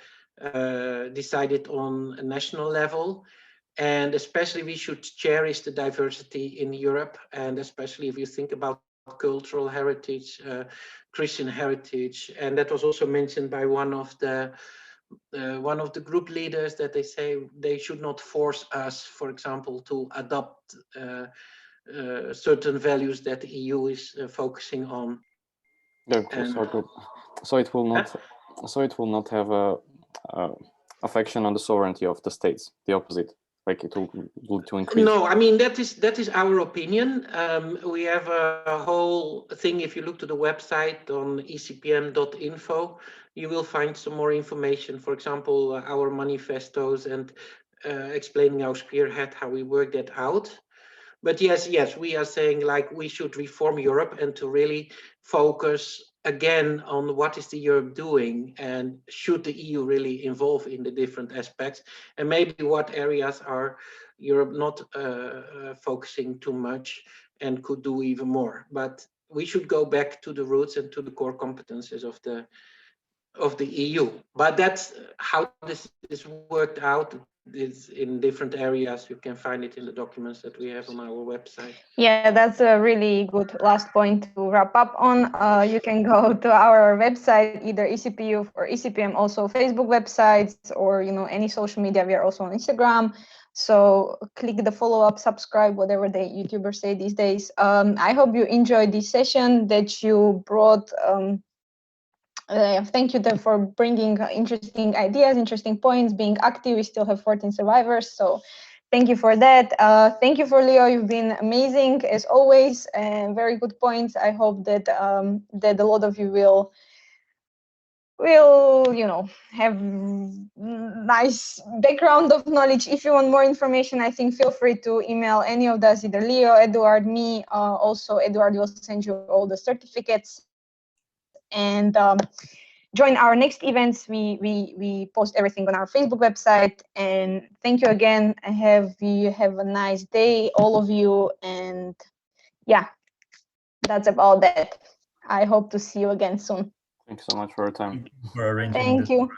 decided on a national level. And especially we should cherish the diversity in Europe, and especially if you think about cultural heritage, Christian heritage. And that was also mentioned by one of the group leaders, that they say they should not force us, for example, to adopt certain values that the EU is focusing on. Yeah, so it will not. So it will not have a affection on the sovereignty of the states. The opposite, like it will lead to increase. No, I mean that is our opinion. We have a whole thing. If you look to the website on ecpm.info, you will find some more information. For example, our manifestos and explaining our spearhead, how we work that out. But yes, we are saying like we should reform Europe and to really focus again on what is the Europe doing, and should the EU really involve in the different aspects, and maybe what areas are Europe not focusing too much and could do even more. But we should go back to the roots and to the core competences of the EU. But that's how this is worked out. Is in different areas. You can find it in the documents that we have on our website. Yeah, that's a really good last point to wrap up on. You can go to our website, either ECPYouth or ECPM, also Facebook websites, or any social media. We are also on Instagram. So click the follow up, subscribe, whatever the YouTubers say these days. I hope you enjoyed this session, that you brought. Thank you for bringing interesting ideas, interesting points, being active. We still have 14 survivors, so thank you for that. Thank you for Leo. You've been amazing as always, and very good points. I hope that that a lot of you will have nice background of knowledge. If you want more information, I think feel free to email any of us, either Leo, Eduard, me. Also, Eduard will send you all the certificates. And join our next events. We post everything on our Facebook website. And thank you again. Have a nice day, all of you. And yeah, that's about that. I hope to see you again soon. Thanks so much for your time. For arranging Thank this. you.